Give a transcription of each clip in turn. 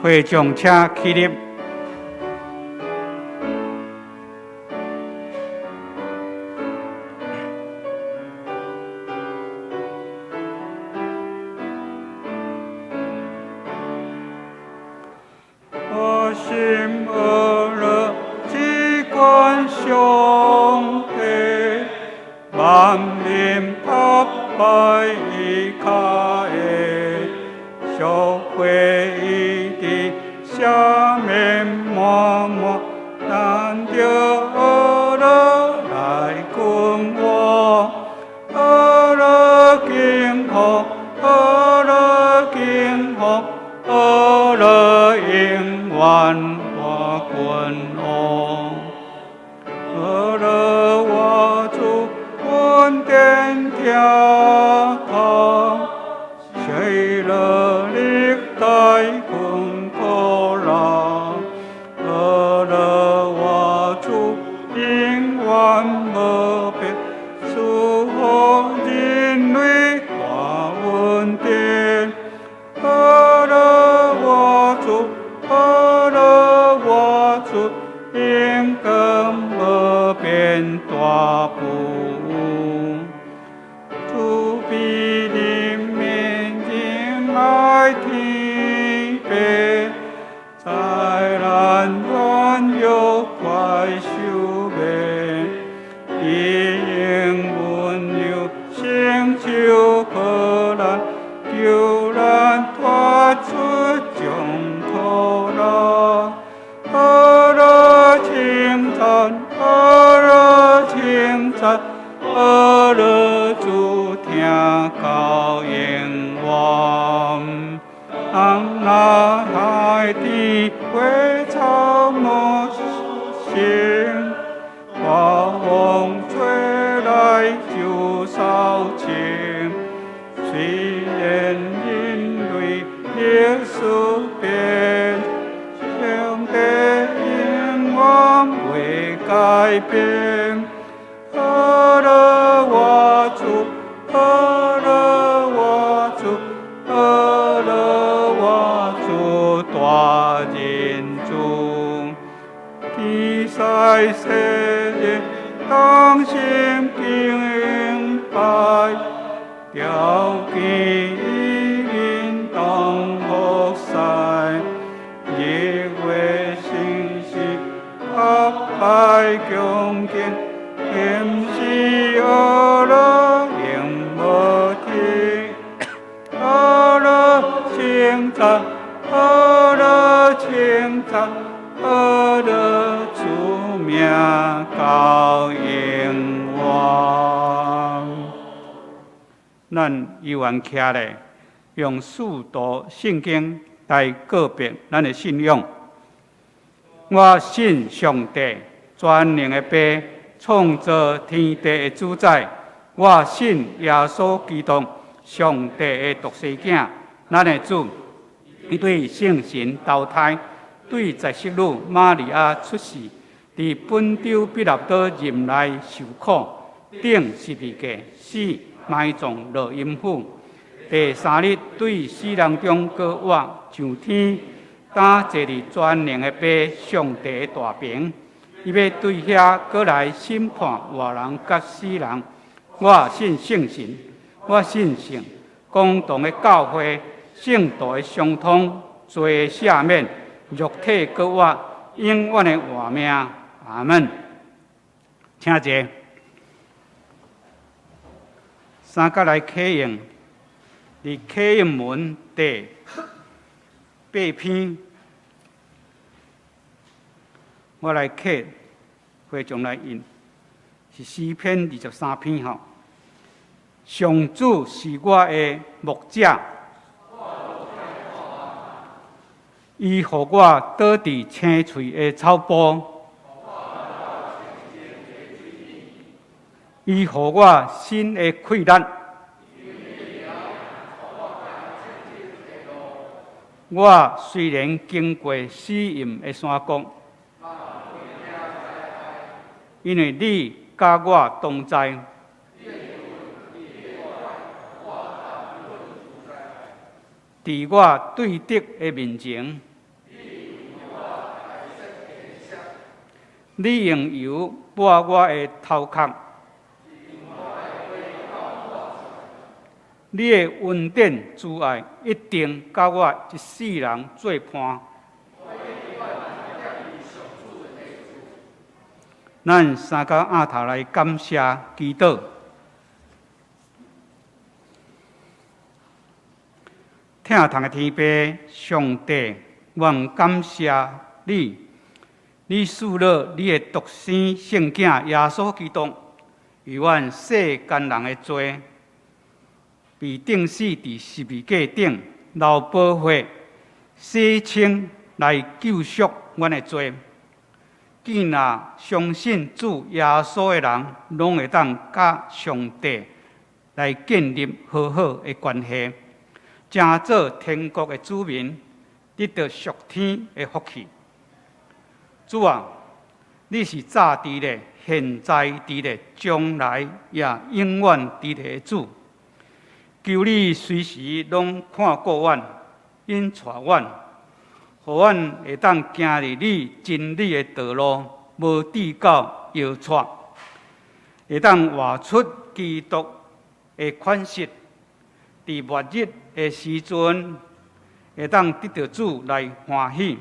会众请起立。我心恶热，机关兄弟，万民拍拜伊卡的，社会一地，下面默默，难着恶热来困我，恶热惊吼，恶热惊吼，恶热永远我困哦，恶热我主稳定天堂，谁了历代困苦啦，恶热我主永远无变，祝福人类大稳定，恶热我主。恶热我主，永更无变大步。主比人民仁爱天白，在咱软弱快受灭，伊用温柔成就可咱，救咱脱出众苦难。恶热称赞，恶热称赞，恶热主听到永远。人那海天花草木生，刮风吹来就扫清。虽然人类历史变，上帝永远未改变。恶热我主，恶热我主，恶热我主大人主。天使世界当心敬拜，条件伊人当服侍，日月星时合拜恭敬，显示恶热永无停，恶热称赞，恶热称赞，恶热主名到永远。咱依然徛咧，用四道圣经来告别咱的信仰。我信上帝，全能的爸，创造天地的主宰。我信耶稣基督，上帝的独生囝，咱的主。伊对圣神投胎，对在世女玛利亚出世，伫本州彼拉多任内受苦，顶十字架死，埋葬落阴府。第三日对死人中搁活上天，担坐伫全能的爸上帝的大屏，伊要对遐搁来审判活人甲死人。我信圣神，我信圣公堂的教会，圣道的相通，罪的赦免，肉体搁活，永远的活命。阿门。请坐。三甲来启应，伫启应文第8篇，我来启，会众来印，是诗篇23篇吼。上主是我的牧者，伊予我倒伫青翠的草坡，伊予我新的气力。我虽然经过死荫的山谷，因为你甲我同在。伫我对敌的面前，你用油抹我的头壳，你的恩典慈爱一定甲我一世人作伴。咱三脚额头来感谢祈祷。疼痛的天父上帝，愿感谢你，你赐了你的独生圣囝耶稣基督，为阮世间人的罪，被钉死伫十字架顶，流宝血洗清来救赎阮的罪。既然相信主耶稣的人，拢会当甲上帝来建立好好的关系，成做天国的子民，得到属天的福气。主啊，你是早伫咧、现在伫咧、将来也永远伫咧的主。求你随时拢看顾阮、引带阮，互阮会当行入你真理的道路，无跌到摇错，会当活出基督的款式。伫末日的时阵，会当得到主来欢喜。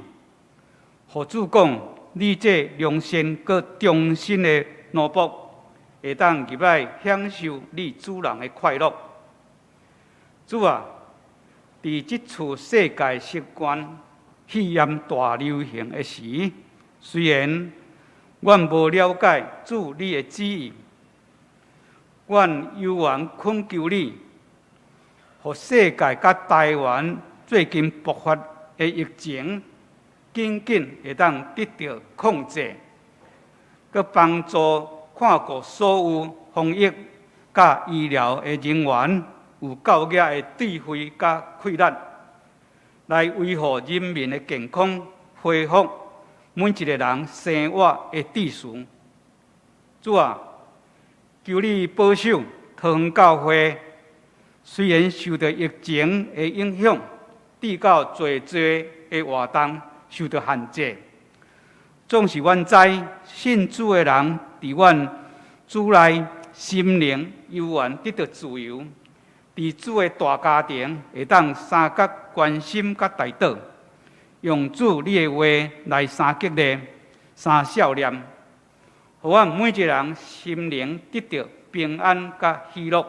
互主讲，你这良善搁忠心的奴仆，会当入来享受你主人的快乐。主啊，伫即次世界习惯肺炎大流行的时，虽然阮无了解主你的旨意，阮犹原恳求你，互世界甲台湾最近爆发的疫情，紧紧会当得到控制，佮帮助看顾所有防疫甲医疗的人员有够额的智慧甲气力，来维护人民的健康，恢复每一个人生活的秩序。主啊，求你保守桃园教会，虽然受到疫情的影响，遇到侪的活动受到限制，总是阮知信主的人伫阮主内心灵犹原得到自由。伫主的大家庭会当三角关心甲带导，用主你的话来三激励、三笑脸，互阮每一个人心灵得到平安甲喜乐。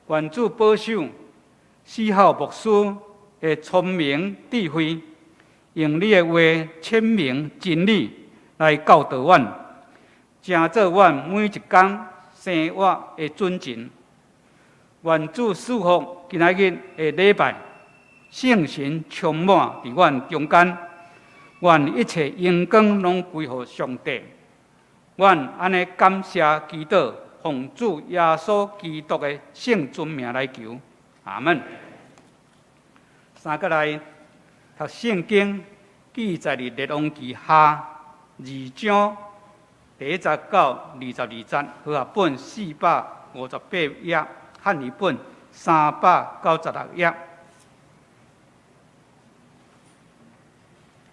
愿主保守四号牧师的聪明智慧，用你的话阐明真理来教导阮，成做阮每一天生活的准绳。愿主赐福今仔日的礼拜，圣神充满伫阮中间，愿一切荣光拢归乎上帝。愿安尼感谢祈祷，奉主耶稣基督的圣尊名来求，阿门。三个来读圣经，记载伫列王记下2章第19到22节，和合本458页。汉语本396页，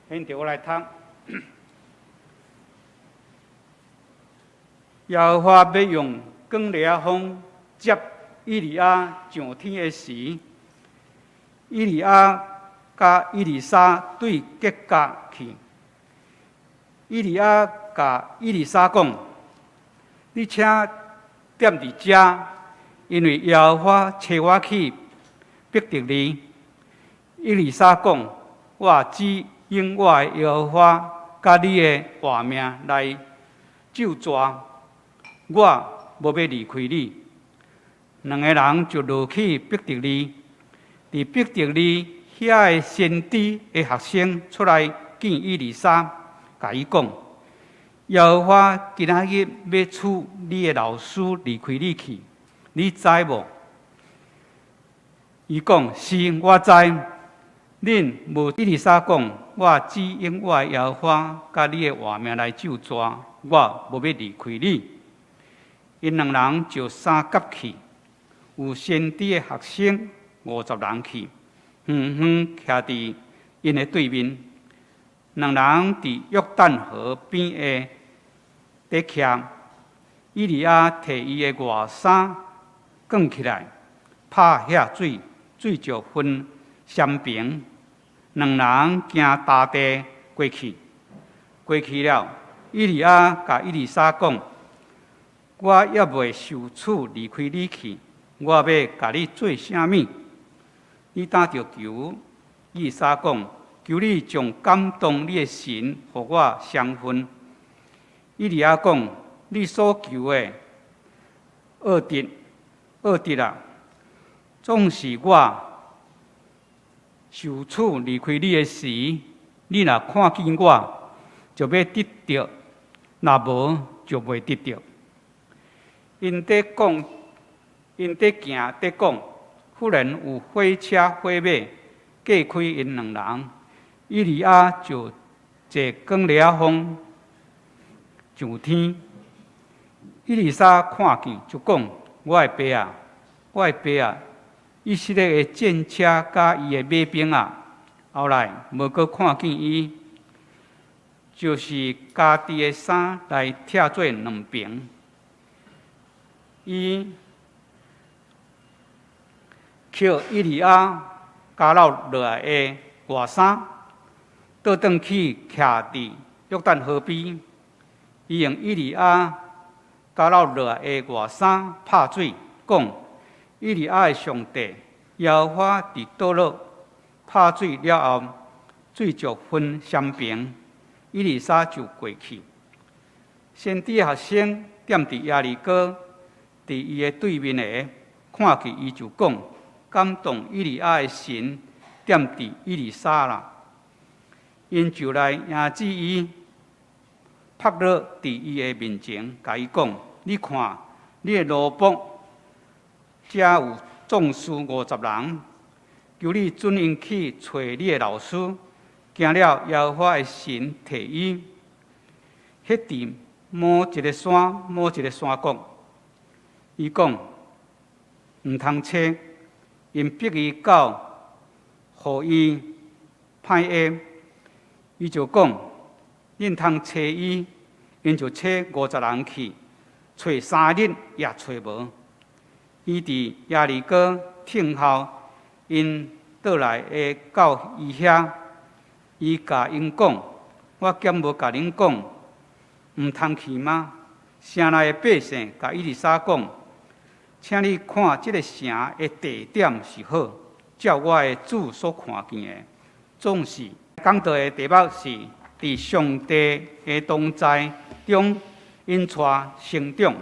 现在我来读。耶和华要用光烈风接以利亚上天的时，以利亚甲以利沙对决架去。以利亚甲以利沙讲：“你请踮伫遮。”因为耶和华找我去逼迫你。以利沙讲：“我只用我的耶和华甲你的活命来救助，我无要离开你。”两个人就落去逼迫你。伫逼迫你遐个先知的学生出来见以利沙，甲伊讲：“耶和华今仔日要处你的老师离开你去。”你知无？伊讲：“是，我知。”恁无以利沙讲：“我只用我的耶和华甲你的活命来救助，我无要离开你。”因两人就三甲去，有先知的学生50人去，远远徛伫因的对面。两人伫约旦河边的底徛，以利亚摕伊的外衫卷起来，拍遐水，水就分三平。两人行大地过去，过去了，以利亚甲以利沙讲：我也未受处离开你去，我要甲你做啥物？你打着求。以利沙讲：求你将感动你的神，互我相分。以利亚讲：你所求的恶敌啊，总是我受处离开你的时，你若看见我，就要得到；若无，就袂得到。因在行在讲，忽然有火车火马隔开因两人，以利亚就坐光烈风上天。以利沙看见就讲：我的爸啊！以色列的战车甲伊的马兵啊，后来无阁看见伊，就是家己的衫来拆做两平。伊捡以利亚加落来的外衫，倒转去徛伫约旦河边。伊用以利亚加落来的外衫拍水，讲：以利亚的上帝耶和华伫倒落，拍水了后，水就分三平。以利沙就过去。先知学生踮伫耶利哥，伫伊的对面下，看见伊就讲：感动以利亚的神踮伫以利沙啦。因就来迎接伊，拍落伫伊的面前，甲伊讲：你看，你的奴仆，遮有壮士50人，求你准因去找你的老师，行了耶和华的神提伊。迄地摸一个山，摸一个山角。伊讲：毋通找，因逼伊到，互伊歹下。伊就讲：恁通找伊，因就找50人去，找3日也找无。伊伫耶利哥听候，因倒来会到伊遐，伊甲因讲：我兼无甲恁讲，毋通去吗？城内的百姓甲以利沙讲：请你看这个城的地点是好，照我的主所看见的，总是讲道的题目是伫上帝的同在中因带成长。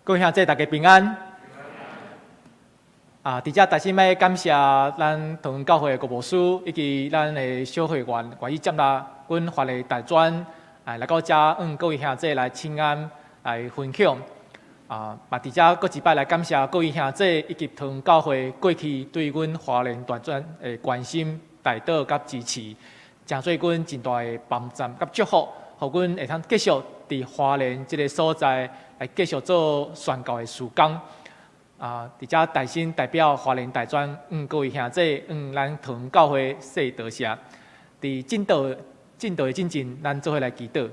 各位兄弟，大家平安。伫遮大心要感谢咱同恩教会的国牧师以及咱的小会员愿意接纳阮华丽大专来到遮，各位兄弟来请安来分享。嘛伫遮搁一摆来感谢各位兄弟以及同恩教会过去对阮华丽大专的关心、带导甲支持，诚做阮真大的帮助甲祝福，互阮会通继续伫华丽这个所在来继续做宣教的事工。伫遮大心代表华联大专，各位兄弟，咱同恩教会说多谢。伫进道的进前，咱做伙来祈祷。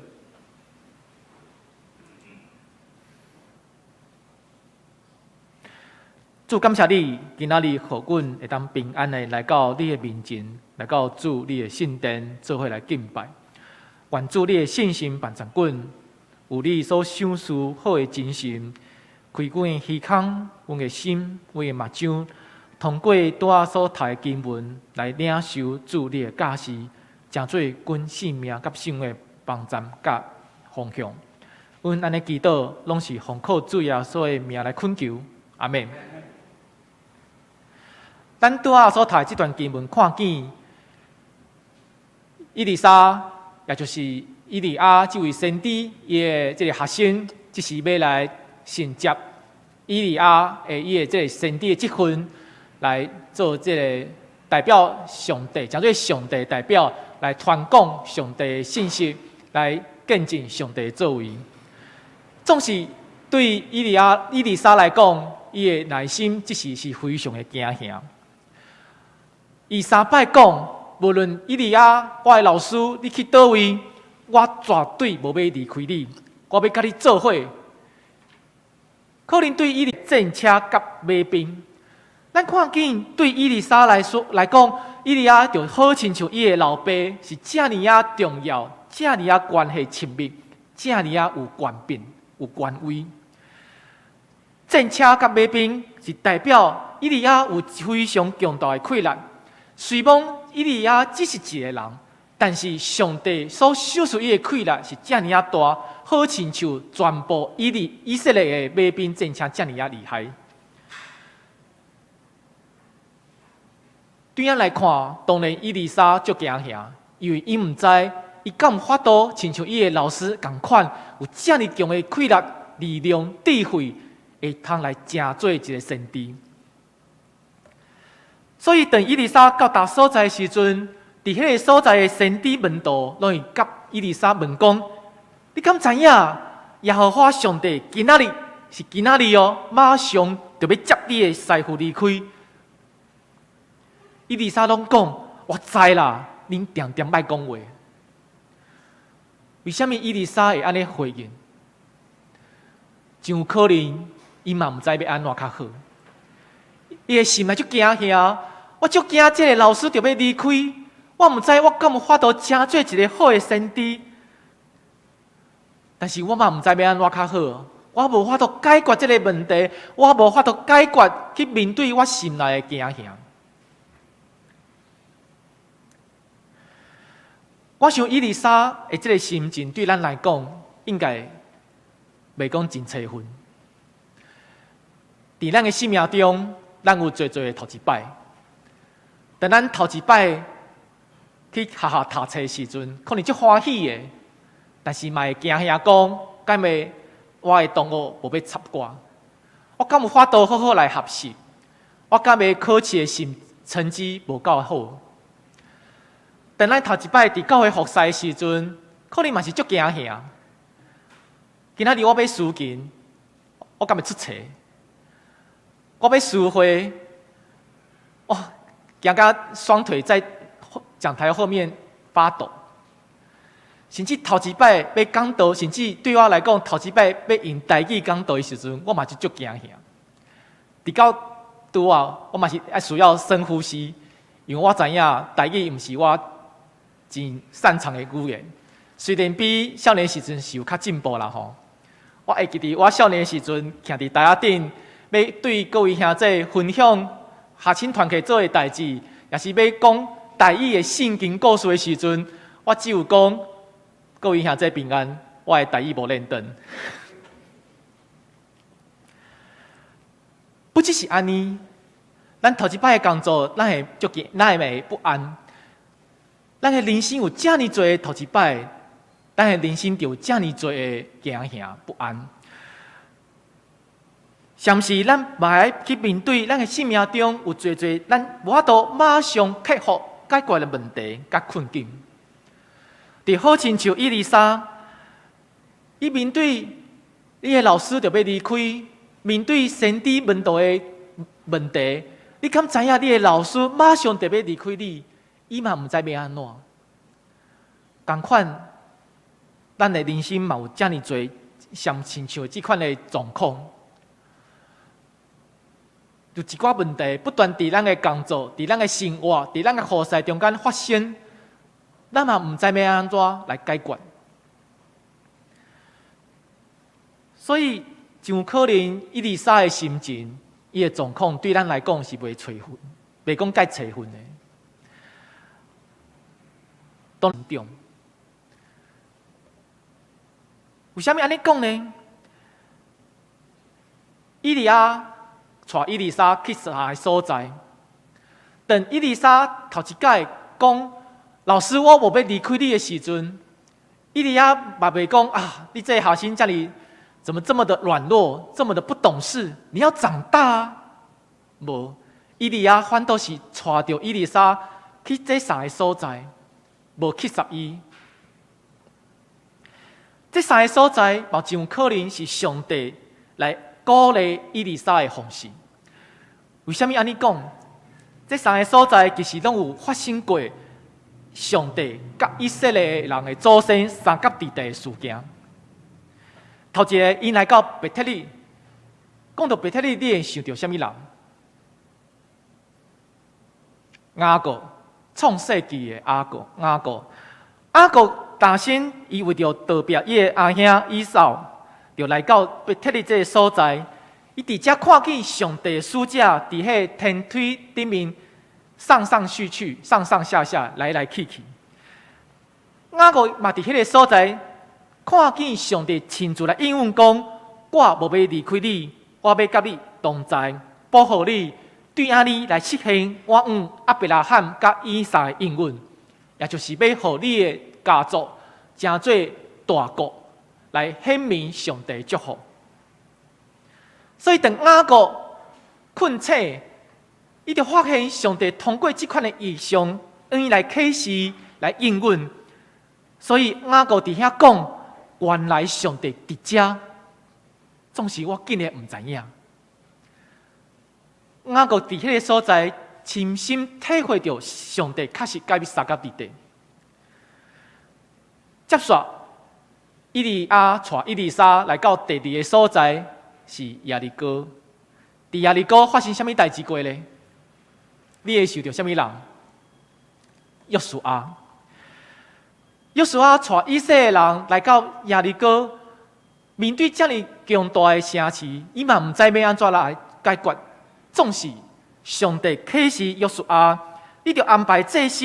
主感谢你，今仔日互阮会当平安的来到你的面前，来到主你的圣殿，做伙来敬拜。愿主你的信心伴掌阮，有你所想事好的精神。开阮的耳孔，阮的心，阮的目睭，通过带所读的经文来领受主你的教示，诚做阮性命甲生活帮助甲方向。阮安尼祈祷，拢是奉靠主耶稣的名来恳求，阿门。咱拄仔所读的这段经文，看见以利沙，也就是以利亚这位先知，伊的这个学生，即是要来承接以利亚伊的这个先知的职分，来做这个代表上帝，讲做上帝代表来传讲上帝的信息，来见证上帝的作为。总是对以利沙来讲，伊的内心即时是非常的惊吓。伊3摆讲，无论伊利亚，我的老师，你去倒位，我绝对无要离开你，我要甲你做伙。可能对伊利战车甲马兵，咱看见对伊丽莎来讲，伊利亚就好亲像伊的老爸，是遮尔啊重要，遮尔啊关系亲密，遮尔啊有权柄、有权威。战车甲马兵是代表伊利亚有非常强大的气力。虽然伊利亚只是一个人，但是上帝所授予伊的气力是遮尔啊大，好亲像全部以色列的马兵战车遮尔啊厉害。对咱来看，当然伊丽莎足惊吓，因为伊毋知伊敢有法度亲像伊的老师共款，有遮尔强的气力、力量、智慧，会通来成做一个先知。所以，当伊丽莎到达所在的时阵，伫迄个所在的先知门徒，拢会甲伊丽莎问讲：“你敢知影？耶和华上帝今仔日是今仔日哦，马上就要接你的师傅离开。”伊丽莎拢讲：“我知啦，恁定定莫讲话。”为什么伊丽莎会安尼回应？真有可能伊嘛毋知要安怎较好。伊的心内足惊吓，我足惊这个老师就要离开，我毋知我敢有法度成做一个好的先知。但是我嘛毋知要安怎较好，我无法度解决这个问题，我无法度解决去面对我心内的惊吓。我想伊丽莎的这个心情对咱来讲，应该袂讲真切分。伫咱的生命中，咱有做的头一摆，当咱头一摆去学校读册的时阵，可能足欢喜的，但是嘛会惊吓讲，敢会我的同学无要插我？我敢有法度好好来学习？我敢会考试的成绩无够好？等咱头一摆伫教会服侍的时阵，可能嘛是足惊吓。今仔日我要输勤，我敢会出册？我要输会，行到双腿在讲台后面发抖。甚至头一摆要讲道，甚至对我来讲，头一摆要用台语讲道的时阵，我嘛是足惊吓。伫到拄啊，我嘛是需要深呼吸，因为我知影台语毋是我真擅长的语言，虽然比少年时阵是有较进步啦吼。我会记得我少年时阵徛伫台仔顶，要对各位兄弟分享下亲团契做的代志，也是要讲台语的圣经故事的时阵，我只有讲各位兄弟平安，我的台语无认真。不只是安尼，咱头一摆的工作，咱会不安。咱的人生有遮尔多的头一摆，咱的人生就有遮尔多的惊吓不安。是时咱嘛爱去面对咱的生命中有侪咱无法度马上克服解决的问题甲困境。就好亲像伊丽莎，伊面对你的老师就要离开，面对先知门徒的问题，你敢知影你的老师马上就要离开你？伊嘛毋知要安怎，同款，咱的人生嘛有遮尔多像亲像即款的状况，就一寡问题不断伫咱的工作、伫咱的生活、伫咱的服侍中间发生，咱嘛毋知要安怎来解决。所以，就有可能伊丽莎的心情、伊的状况，对咱来讲是袂吹分，袂讲介吹分的。都严重。为什么安尼讲呢？伊利亚带伊丽莎去撒的所在，等伊丽莎头一届讲：“老师，我无要离开你的时阵，伊利亚嘛袂讲啊，你这个学生这里怎么这么的软弱，这么的不懂事？你要长大啊！”无，伊利亚反倒是带着伊丽莎去这撒的所在。无去拾伊，这三个所在，嘛真有可能是上帝来鼓励以利沙的方式。为什么安尼讲？这三个所在其实拢有发生过上帝甲以色列人的祖先三甲地地的事件。头一个，因来到伯特利，讲到伯特利，你会想到什么人？雅各，创世纪的雅各担心伊为着逃避伊的阿兄以扫，就来到伯特利这个所在。伊伫遮看见上帝的使者伫迄天梯顶面上上下下来来去去。雅各嘛伫迄个所在看见上帝亲自来应允讲：我无要离开你，我要甲你同在，保护你，对阿你来实现我亚伯拉罕甲以撒的应允，也就是要互你的家族成做大国，来显明上帝祝福。所以，当雅各困醒，伊就发现上帝通过这款的异象，伊来启示、来应允。所以雅各伫遐讲，原来上帝伫遮，总是我竟然唔知影。雅各伫迄个所在，深深体会到上帝确实甲伊三甲地地。接续，以利亚带以利沙来到第二个所在。是耶利哥，伫耶利哥发生什么代志过呢？你会想到什么人？约书亚。约书亚带以色列人来到耶利哥，面对这么强大的城市，伊嘛唔知要安怎来解决。总是上帝启示约书亚，你着安排祭司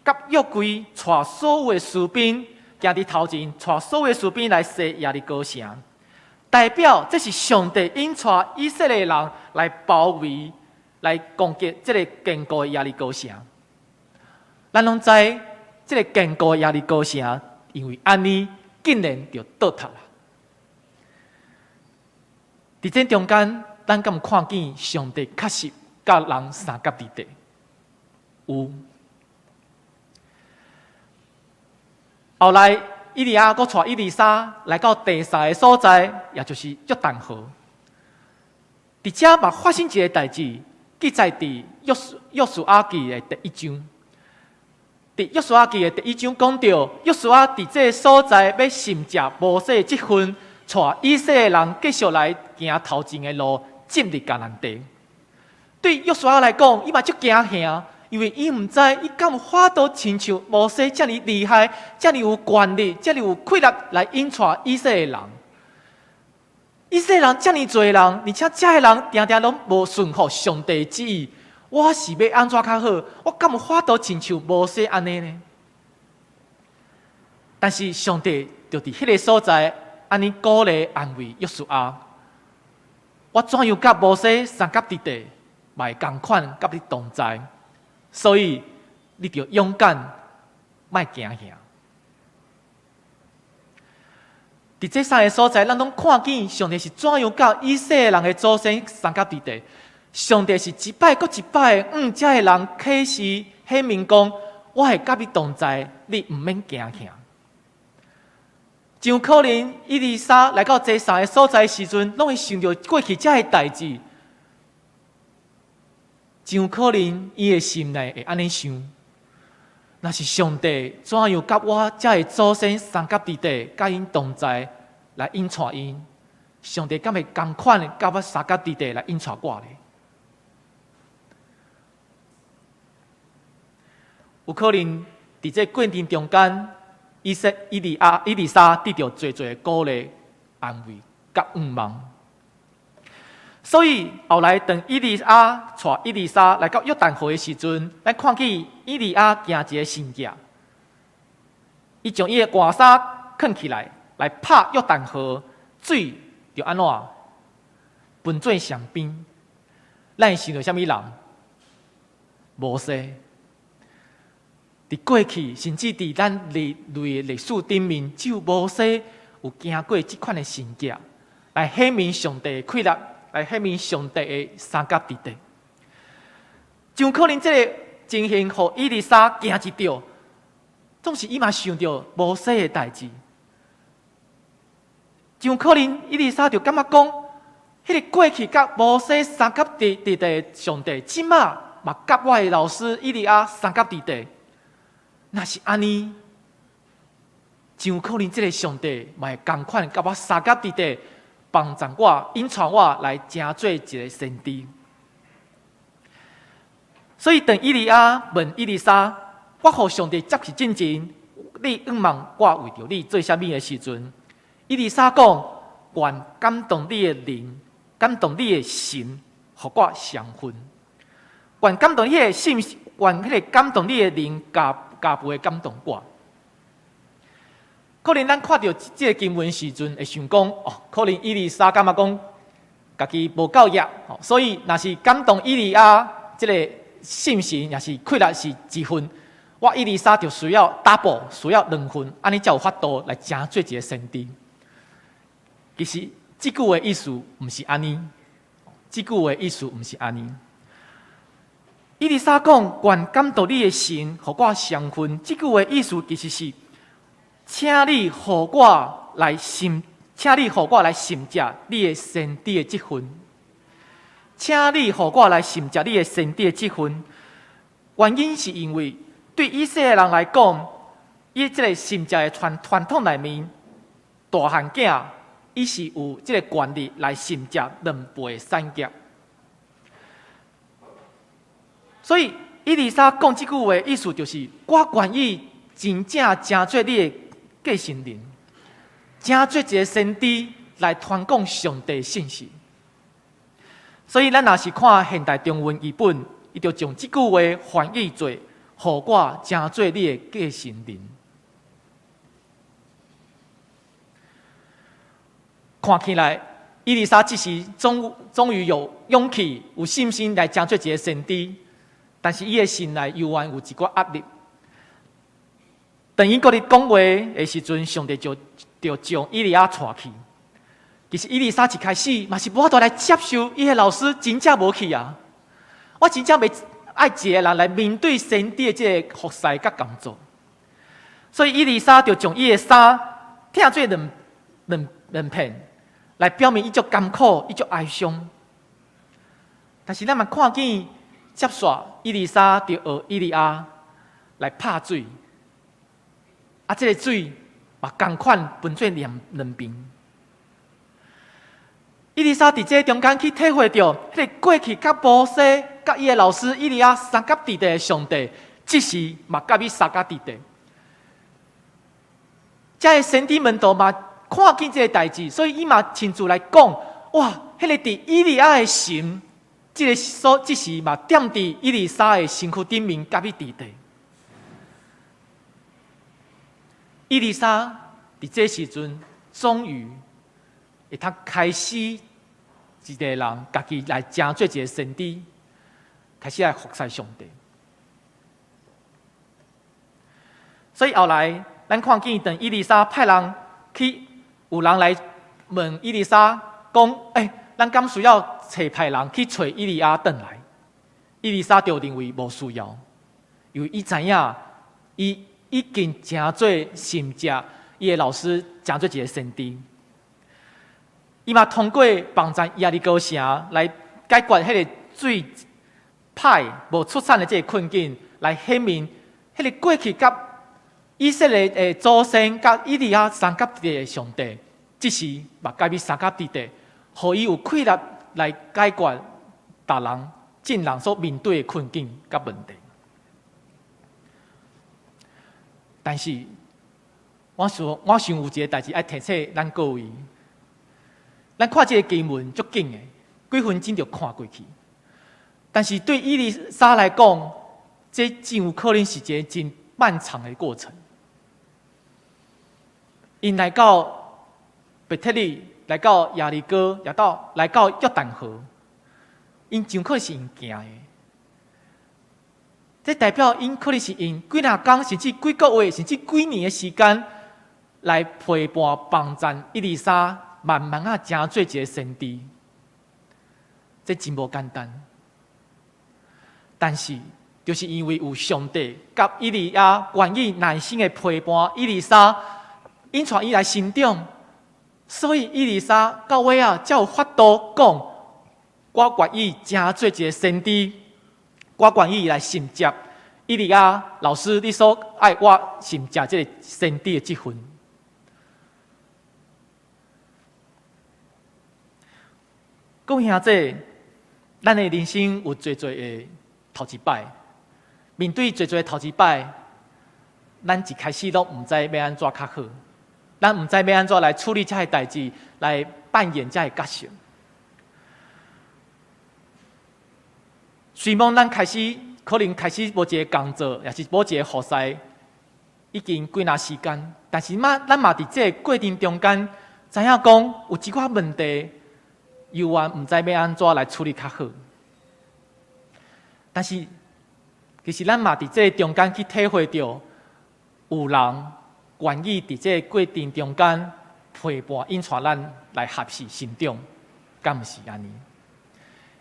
甲约柜，带所有的士兵行伫头前，带所有的士兵来射耶利哥城。代表这是上帝引带以色列人来包围、来攻击这个坚固的耶利哥城。咱拢知，这个坚固的耶利哥城，因为安尼竟然就倒塌了。伫这中间，咱敢有看见上帝确实甲人三甲地地？有。后来。以利亚佫带以利沙来到第三个所在，也就是约旦河。伫遮嘛发生一个代志，记载伫约书亚记的第1章。伫约书亚记的第1章讲到，约书亚伫这个所在要寻食摩西积分，带以色列人继续来行头前的路，进入迦南地。对约书亚来讲，伊嘛足惊吓。因为伊唔知伊敢有法度亲像摩西这么厉害、这么有权力、这么有气力来引带以色列人。以色列人这么多人，而且这些人常常拢无顺服上帝旨意。我是要安怎较好？我敢有法度亲像摩西安尼呢？但是上帝就伫迄个所在，安尼鼓励安慰约书亚。我怎样甲摩西三甲地地，嘛会同款甲你同在。所以，你着勇敢，莫惊吓。伫这三个所在，咱拢看见上帝是怎样甲以色列人的祖先三甲地地。上帝是一摆搁一摆这个人启示显明讲，我会甲你同在，你毋免惊吓。真有可能以利沙来到这三个所在的时阵，拢会想到过去这个代志。真有可能，伊的心内会安尼想：若是上帝怎样甲我这个祖先三甲地地，甲因同在来引带因，上帝敢会同款甲我三甲地地来引带我呢？有可能伫这过程中间，以利沙得到最最鼓励、安慰、甲愿望。所以后来，当以利亚带以利沙来到约旦河的时阵，咱看见以利亚行一个神迹，伊将伊的外衫藏起来，来拍约旦河，水就安怎分做双边。咱会想到什么人？摩西。伫过去，甚至伫咱人类的历史顶面，只有摩西有行过这款的神迹，来显明上帝的气力。来显明上帝的三甲地地，就可能这个情形，互以利沙惊一跳，总是伊嘛想到摩西的代志，就可能以利沙就感觉讲，迄个过去甲摩西三甲地的上帝，即马嘛甲我的老师以利亚三甲地地，若是安尼，真有可能这个上帝嘛会同款甲我三甲地地帮助我、引传我来成做一个先知。所以，当以利亚问以利沙，我互上帝接去进前，你仰望我为着你做啥物的时阵，以利沙讲：愿感动你的灵，感动你的心，互我相分。愿感动你的心，愿迄个感动你的灵，加倍感动我。可能咱看到这个经文时阵，会想讲：哦，可能以利沙感觉讲，家己无够业，所以若是感动以利亚这个信心也是亏了是1分，我以利沙就需要 double， 需要2分，安尼才有法度来成做一个先知。其实这句的意思毋是安尼，这句的意思毋是安尼。以利沙讲：愿感动你的心，互我相分。这句的意思其实是，请你互我来寻食你的先知的这份。请你互我来寻食你的先知的这份，原因是因为对以色列人来讲，伊这个寻食的传统内面，大汉囝伊是有这个权利来寻食2倍的产业。所以以利沙讲这句话的意思就是，我愿意真正成做你的继承人，成做一个先知来传讲上帝的信息。所以，咱若是看现代中文译本，伊就将这句话翻译做“互我成做你的继承人”。看起来，以利沙这时终于有勇气、有信心来成做一个先知，但是伊的心内犹原有一寡压力。当伊搁伫讲话的时阵，上帝就将以利亚带去。其实以利沙一开始嘛是无法度来接受伊的老师真正无去啊！我真正袂爱一个人来面对先知的这个服侍甲工作，所以以利沙就将伊的衫拆做两片，来表明伊足艰苦，伊足哀伤。但是咱嘛看见接续以利沙就学以利亚来拍水，这个水嘛同款分做两边。以利沙伫这中间去体会到，迄个过去甲摩西、甲伊的老师以利亚三甲地地的上帝，即时嘛甲伊三甲地地。这个先知门徒嘛看见这个代志，所以伊嘛亲自来讲：哇，迄个伫以利亚的心，即时嘛点伫以利沙的身躯顶面，甲伊地地。以利沙伫这时阵，终于会通开始一个人家己来成做一个先知，开始来服侍上帝。所以后来，咱看见等以利沙派人去，有人来问以利沙讲：咱敢需要派人去找以利亚回来？以利沙就认为无需要，因为伊知影，伊已经成做信者，伊的老师成做一个先知。伊嘛通过帮助耶利哥城来解决迄个水歹无出产的这个困境，来显明迄个过去甲以色列的祖先甲以利亚三甲地的上帝，即时嘛甲伊三甲地地，互伊有气力来解决大人、众人所面对的困境甲问题。但是，我想有一个代志爱提醒咱各位。咱看这个经文足紧的，几分钟就看过去。但是对以利沙来讲，这真有可能是一个真漫长的过程。因来到伯特利，来到耶利哥，来到约旦河，因真可能是因行的。这代表因可能是因几若天，甚至几个月，甚至几年的时间，来陪伴帮助以利沙。慢慢成做一个先知，这真无简单。但是，就是因为有上帝甲以利亚愿意耐心的陪伴以利沙，引带伊来成长，所以伊丽莎到尾啊，才有法度讲，我愿意真做一个先知，我愿意来承接伊利亚老师你所爱我承接这个先知的这份。各位兄弟，咱的人生有侪的头一摆，面对侪的头一摆，咱一开始都唔知要安怎较好，咱唔知要安怎来处理这个代志，来扮演这个角色。虽望咱开始可能开始无一个工作，也是无一个服侍，已经几若时间，但是咱嘛伫这个过程中间，知影讲有一寡问题。犹原唔知要安怎来处理较好，但是其实咱嘛伫这中间去体会到，有人愿意伫这过程中间陪伴引带咱来学习成长，敢毋是安尼？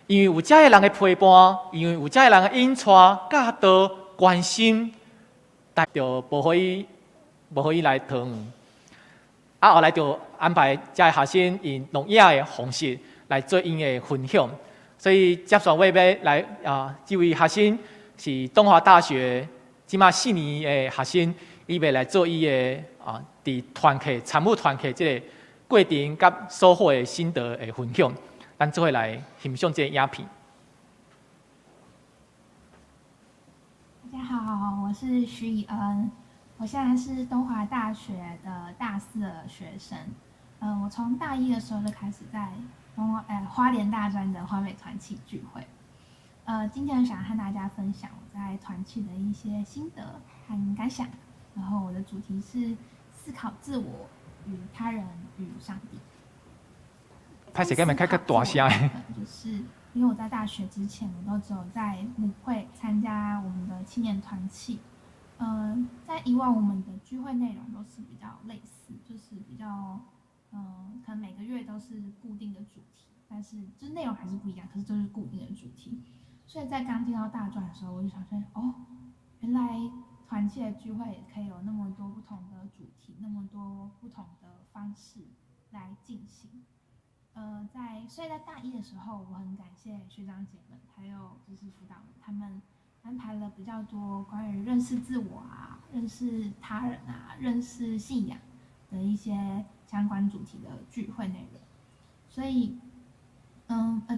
因为有遮个人的陪伴，因为有遮个人的引带、教导、关心，但就无互伊来讨厌。后来就安排遮个学生用录影的方式。来做因的分享，所以接下来要来这位学生是东华大学即马4年的学生，伊要来做伊的伫团契参与团契这个过程甲收获的心得的分享，咱做伙来欣赏这个影片。大家好，我是徐以恩，我现在是东华大学的大4的学生。我从大1的时候就开始在花莲大专的花美团契聚会。今天想和大家分享我在团契的一些心得和感想。然后我的主题是思考自我与他人与上帝。拍摄，敢咪开较大声的。就是因为我在大学之前，我都只有在母会参加我们的青年团契。在以往我们的聚会内容都是比较类似，就是比较。可能每个月都是固定的主题，但是就是内容还是不一样，可是就是固定的主题。所以在刚进到大专的时候，我就想说，原来团契的聚会也可以有那么多不同的主题，那么多不同的方式来进行。所以在大1的时候，我很感谢学长姐们，还有就是辅导们，他们安排了比较多关于认识自我啊、认识他人啊、认识信仰的一些相关主题的聚会内容，所以，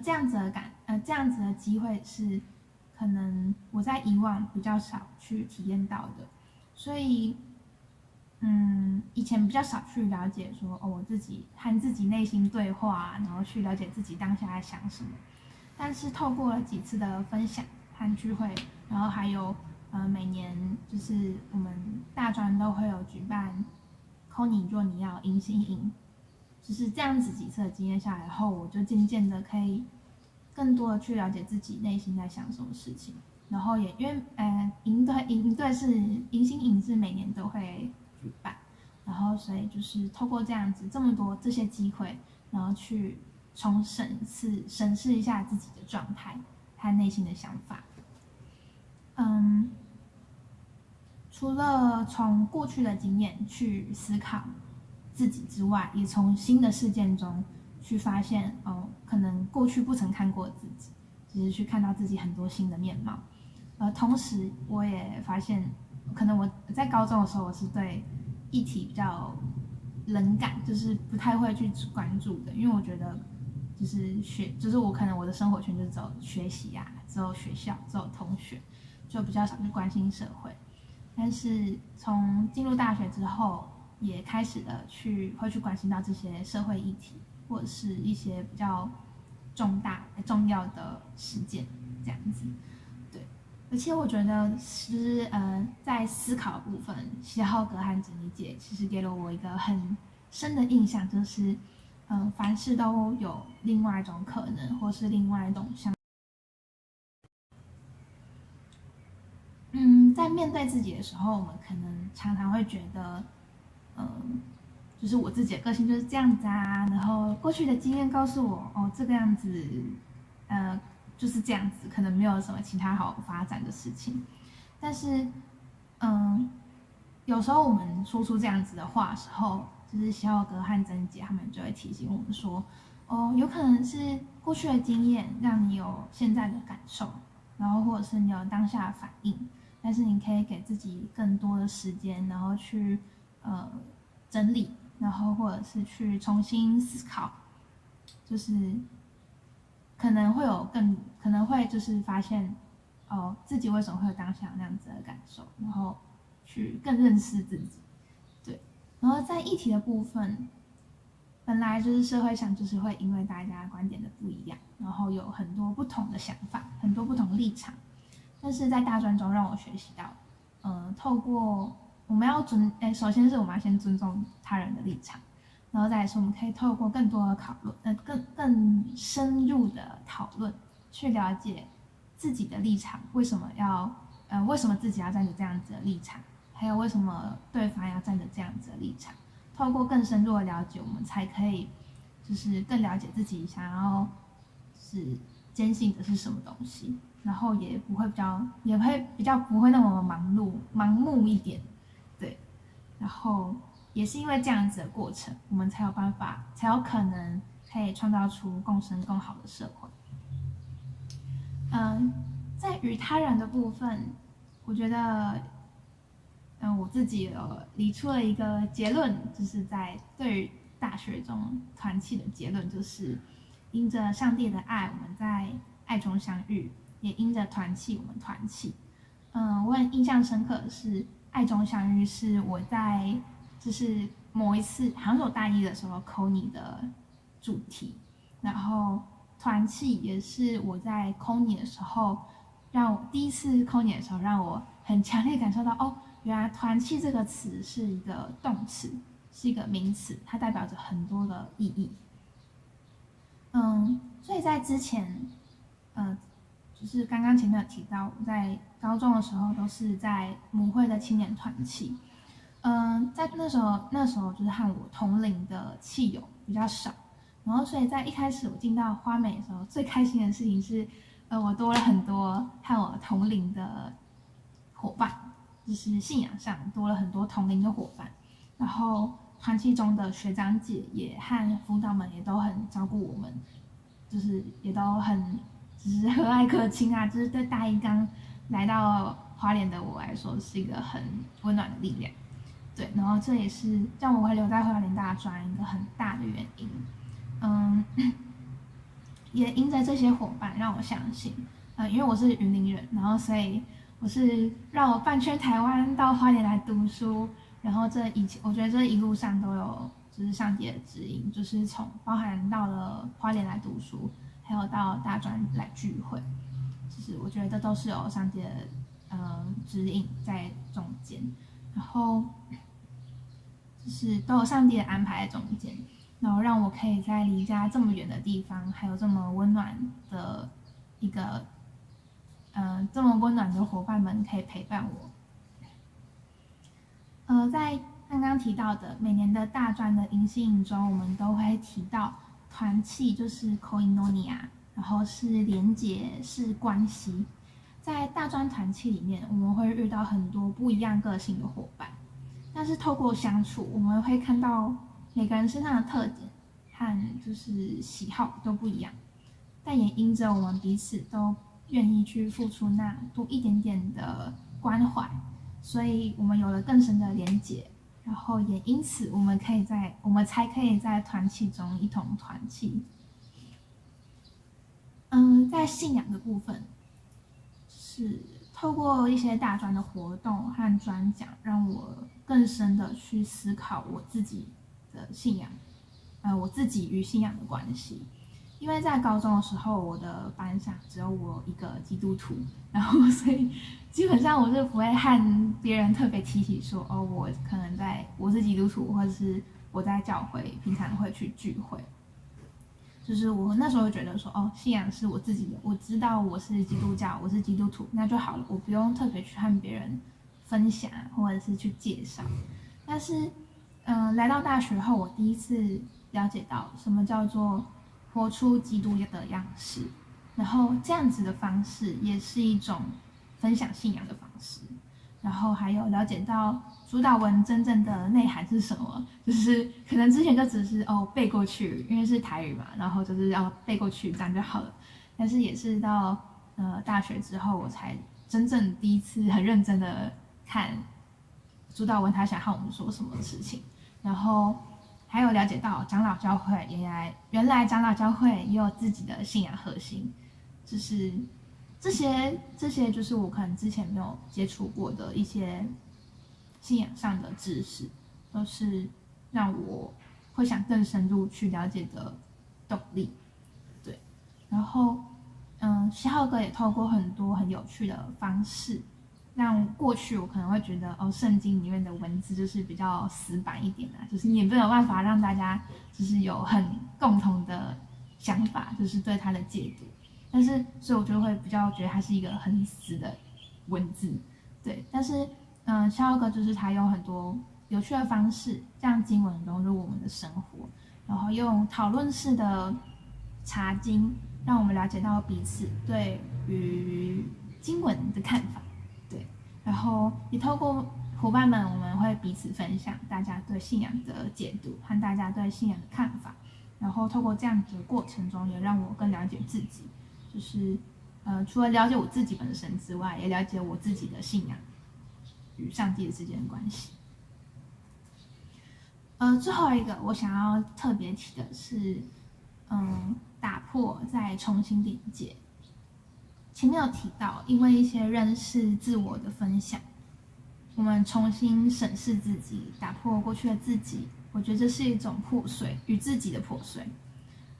这样子的机会是可能我在以往比较少去体验到的，所以，以前比较少去了解说，我自己和自己内心对话，然后去了解自己当下在想什么，但是透过了几次的分享和聚会，然后还有每年就是我们大专都会有举办。扣你若你要迎新营，就是这样子几次的经验下来后，我就渐渐的可以更多的去了解自己内心在想什么事情。然后也因为营队是迎新营是每年都会举办，然后所以就是透过这样子这么多这些机会，然后去重审视一下自己的状态和内心的想法。除了从过去的经验去思考自己之外，也从新的事件中去发现可能过去不曾看过的自己，只是去看到自己很多新的面貌。同时我也发现，可能我在高中的时候，我是对议题比较冷感，就是不太会去关注的，因为我觉得就是我可能我的生活圈就只有学习啊，只有学校，只有同学，就比较少去关心社会。但是从进入大学之后，也开始了会去关心到这些社会议题，或者是一些比较重要的事件这样子。对，而且我觉得是在思考的部分，希浩格和珍妮姐其实给了我一个很深的印象，就是凡事都有另外一种可能，或是另外一种在面对自己的时候，我们可能常常会觉得，就是我自己的个性就是这样子啊，然后过去的经验告诉我，这个样子，就是这样子，可能没有什么其他好发展的事情。但是，有时候我们说出这样子的话的时候，就是小友哥和珍姐他们就会提醒我们说，哦，有可能是过去的经验让你有现在的感受，然后或者是你有当下的反应，但是你可以给自己更多的时间，然后去整理，然后或者是去重新思考，就是可能会就是发现哦自己为什么会有当下那样子的感受，然后去更认识自己。对，然后在议题的部分，本来就是社会上就是会因为大家观点的不一样，然后有很多不同的想法，很多不同的立场。但是在大专中让我学习到，透过我们要首先是我们要先尊重他人的立场，然后再来是我们可以透过更多的讨论，更深入的讨论，去了解自己的立场，为什么自己要站着这样子的立场，还有为什么对方要站着这样子的立场。透过更深入的了解，我们才可以就是更了解自己想要是坚信的是什么东西，然后也会比较不会那么盲目一点，对。然后也是因为这样子的过程，我们才有可能可以创造出共生更好的社会。在与他人的部分，我觉得。我自己理出了一个结论，就是在对于大学中团契的结论，就是因着上帝的爱，我们在爱中相遇，也因着团契，我们团契。我很印象深刻的是，爱中相遇是我在就是某一次，好像是我大一的时候抠你的主题，然后团契也是我在抠你的时候，第一次抠你的时候，让我很强烈感受到哦。原来团契这个词是一个动词，是一个名词，它代表着很多的意义。所以在之前，就是刚刚前面有提到，我在高中的时候都是在母会的青年团契。在那时候就是和我同龄的契友比较少，然后所以在一开始我进到花美的时候，最开心的事情是，我多了很多和我同龄的伙伴。就是信仰上多了很多同龄的伙伴，然后团契中的学长姐也和辅导们也都很照顾我们，就是也都很就是和蔼可亲啊，就是对大一刚来到花莲的我来说是一个很温暖的力量。对，然后这也是让我会留在花莲大专一个很大的原因。也因着这些伙伴让我相信，因为我是云林人，然后所以。我是绕了半圈台湾到花莲来读书，然后我觉得这一路上都有就是上帝的指引，就是包含到了花莲来读书，还有到大专来聚会，就是我觉得这都是有上帝的指引在中间，然后就是都有上帝的安排在中间，然后让我可以在离家这么远的地方，还有这么温暖的一个。这么温暖的伙伴们可以陪伴我。在刚刚提到的每年的大专的迎新营中，我们都会提到团契就是 koinonia， 然后是连结，是关系。在大专团契里面，我们会遇到很多不一样个性的伙伴，但是透过相处，我们会看到每个人身上的特点和就是喜好都不一样，但也因着我们彼此都。愿意去付出那多一点点的关怀，所以我们有了更深的连结，然后也因此我们才可以在团契中一同团契。在信仰的部分，是透过一些大专的活动和专讲，让我更深的去思考我自己的信仰，我自己与信仰的关系。因为在高中的时候，我的班上只有我一个基督徒，然后所以基本上我是不会和别人特别提起说，哦，我可能我是基督徒，或者是我在教会平常会去聚会。就是我那时候觉得说，哦，信仰是我自己的，我知道我是基督教，我是基督徒，那就好了，我不用特别去和别人分享或者是去介绍。但是，来到大学后，我第一次了解到什么叫做活出基督的样式，然后这样子的方式也是一种分享信仰的方式。然后还有了解到主导文真正的内涵是什么，就是可能之前就只是背过去，因为是台语嘛，然后就是要背过去这样就好了。但是也是到大学之后，我才真正第一次很认真的看主导文他想和我们说什么事情，然后还有了解到长老教会原来长老教会也有自己的信仰核心，就是这些就是我可能之前没有接触过的一些信仰上的知识，都是让我会想更深入去了解的动力。对，然后希浩哥也透过很多很有趣的方式，让过去我可能会觉得圣经里面的文字就是比较死板一点啊，就是你也没有办法让大家就是有很共同的想法，就是对它的解读。但是，所以我就会比较觉得它是一个很死的文字，对。但是，肖浩哥就是他用很多有趣的方式，让经文融入我们的生活，然后用讨论式的查经，让我们了解到彼此对于经文的看法，对。然后也透过伙伴们，我们会彼此分享大家对信仰的解读和大家对信仰的看法，然后透过这样子的过程中，也让我更了解自己。就是除了了解我自己本身之外，也了解我自己的信仰与上帝之间的关系。最后一个我想要特别提的是，打破再重新连接。前面有提到，因为一些认识自我的分享，我们重新审视自己，打破过去的自己，我觉得这是一种破碎，与自己的破碎。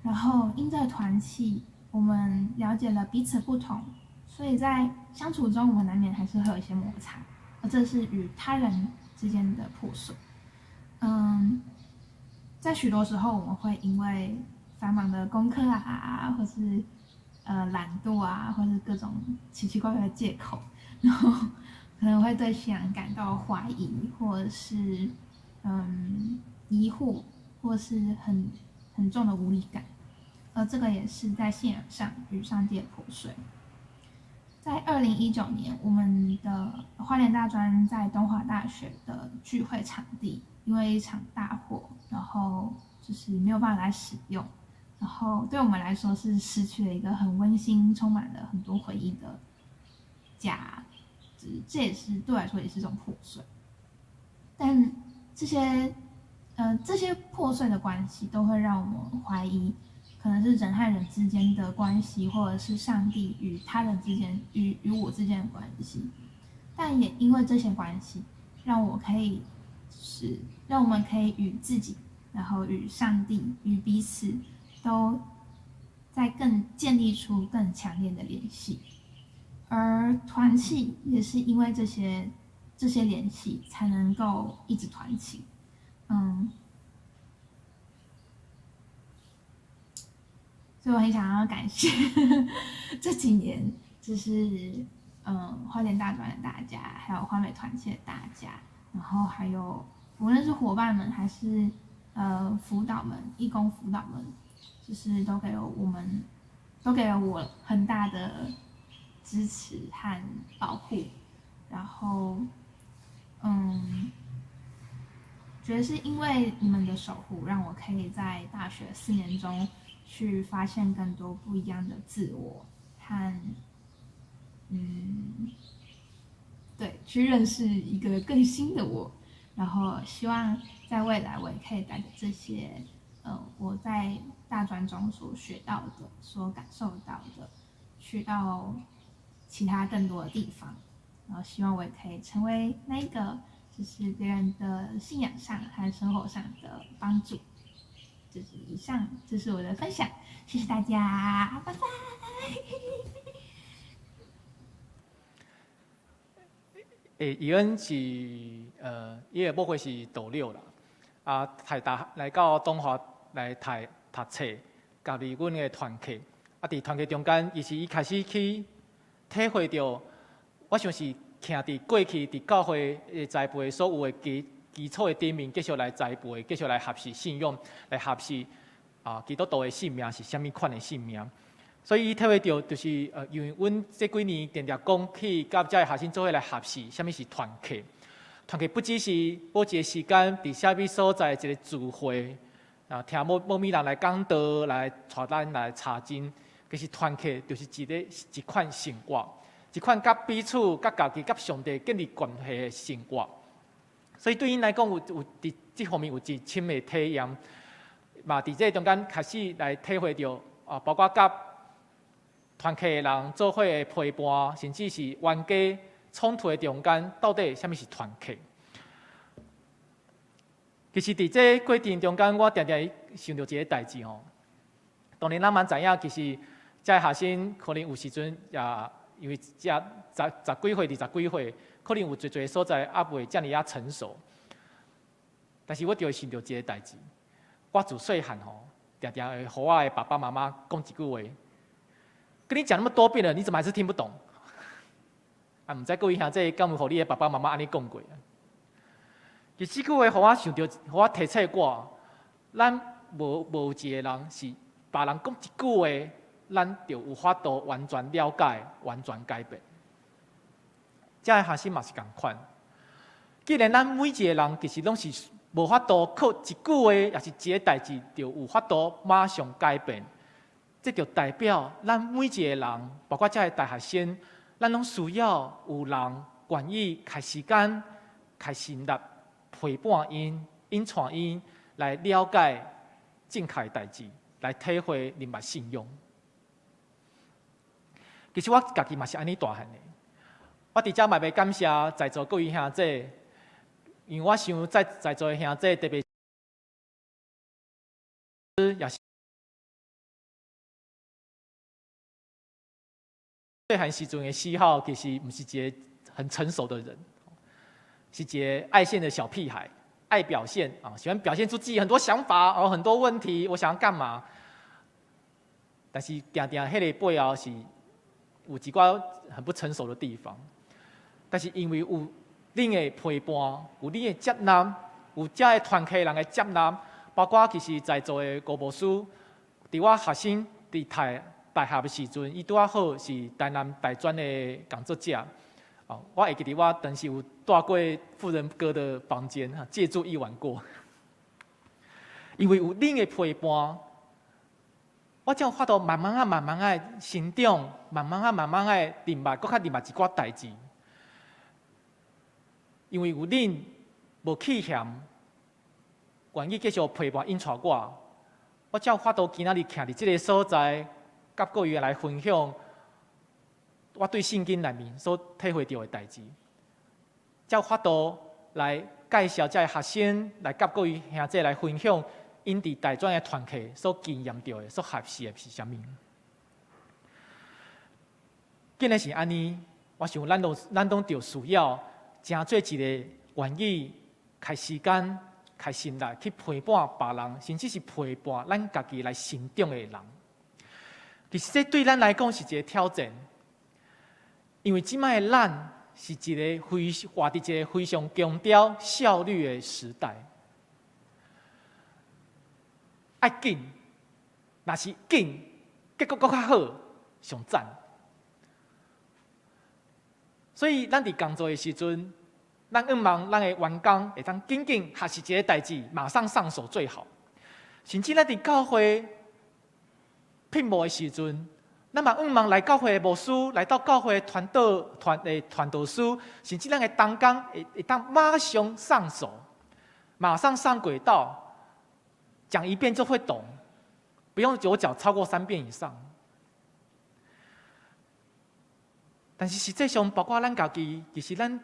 然后因这团契，我们了解了彼此不同，所以在相处中，我们难免还是会有一些摩擦，而这是与他人之间的破碎。在许多时候，我们会因为繁忙的功课啊，或是懒惰啊，或是各种奇奇怪怪的借口，然后可能会对信仰感到怀疑，或者是疑惑，或是很重的无力感。而这个也是在信仰上与上帝的破碎。在2019年，我们的花莲大专在东华大学的聚会场地因为一场大火，然后就是没有办法来使用，然后对我们来说是失去了一个很温馨、充满了很多回忆的家，这也是对我来说也是一种破碎。但这些破碎的关系都会让我们怀疑，可能是人和人之间的关系，或者是上帝与他人之间、与我之间的关系。但也因为这些关系，让我们可以与自己，然后与上帝、与彼此，都在更建立出更强烈的联系。而团契也是因为这些联系，才能够一直团契。所以我很想要感谢这几年，就是花莲大专的大家，还有花美团契的大家，然后还有无论是伙伴们还是辅导们、义工辅导们，就是都给了我很大的支持和保护，然后觉得是因为你们的守护，让我可以在大学4年中去发现更多不一样的自我和对，去认识一个更新的我，然后希望在未来我也可以带着这些我在大专中所学到的、所感受到的，去到其他更多的地方，然后希望我也可以成为那一个就是别人的信仰上和生活上的帮助。就是以上，这是我的分享，谢谢大家，拜拜。伊恩是伊的某会是大六啦，来到东华来读册，加入阮的团契。伫团契中间，伊开始去体会到，我想是徛伫过去伫教会的栽培所有的基础的顶面，继续来栽培，继续来学习信仰，来学习基督徒的信命是虾米款的信命。所以体会到就是因为阮这几年常常讲去甲遮个学生做伙来学习，啥物是团契？团契不只是某一个时间伫啥物所在一个聚会啊，听某物人来讲道，来带咱来查经，其实团契就是一款生活，一款甲彼此、甲家己、甲上帝建立关系的生活。所以对因来讲，有伫这方面有一深的体验，嘛伫这中间开始来体会到啊，包括甲团契的人做伙的陪伴，甚至是冤家冲突的中间，到底啥物是团契？其实伫这过程中间，我常常想到一个代志吼。当然，咱嘛知影，其实这学生可能有时阵也因为这十几岁、20几岁，可能有侪侪所在还未遮尔成熟。但是我就会想到一个代志，我自细汉吼，常常会和我的爸爸妈妈讲一句话。跟你讲那么多遍了，你怎么还是听不懂？啊，唔知各位兄弟敢有和你的爸爸妈妈安尼讲过？其实这句话，互我想到，互我提醒我，咱无一个人是别人讲一句话，咱就有法度完全了解、完全改变。这个学生嘛是共款。既然咱每一个人其实拢是无法度靠一句话，也是一个代志，就有法度马上改变。这就代表咱每一个人，包括这个大学生，咱拢需要有人愿意开时间、开心力陪伴因、引带因来了解正确的代志，来体会人物信用。其实我家己嘛是安尼大汉的，我伫遮嘛要感谢在座各位兄弟，因为我想在座的兄弟特别也是。细汉时阵的喜好，其实不是一个很成熟的人，是一个爱现的小屁孩，爱表现啊，喜欢表现出自己很多想法，很多问题，我想要干嘛？但是常常迄个背后是有一寡很不成熟的地方。但是因为有恁的陪伴，有恁的接纳，有遮个团契人的接纳，包括其实在座的高牧师，伫我学生伫大学的时阵，伊拄啊好是台南大专的工作者。我会记得我当时有住过富人哥的房间，借住一晚过。因为有恁的陪伴，我才有法度慢慢成长，慢慢明白，搁较明白一寡代志。因为有恁无气嫌，愿意继续陪伴引带我才有法度今仔日徛伫这个所在。甲各位来分享我对圣经内面所体会到的代志，才有法度来介绍这些学生，来甲各位兄弟来分享因伫大专的团契所经验到的、所学习的是啥物。既然是安尼，我想咱都就需要真做一个愿意开时间、开心力去陪伴别人，甚至是陪伴咱家己来成长的人。其实这对咱来讲是一个挑战，因为即摆的咱是一个活伫一个非常强调效率的时代，爱紧，若是紧，结果搁较好，上赞。所以咱伫工作的时阵，咱希望咱的员工会当紧学习一个代志，马上上手最好。甚至咱伫教会聘牧的时阵，咱嘛希望来教会的牧师，来到教会的传道师，甚至咱的同工会当马上上手，马上上轨道，讲一遍就会懂，不用我讲超过3遍以上。但是实际上，包括咱家己，其实咱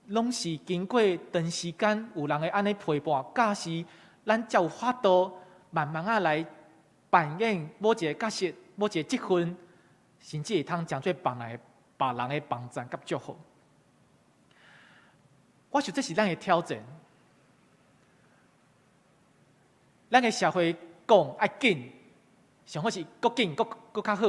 拢是经过长时间有人的安尼陪伴，假使咱才有法度慢慢来扮演某一个角色、某一个职分，甚至会通讲做别人的帮助甲祝福。我想这是咱的挑战。咱的社会讲爱紧，上好是搁紧搁较好。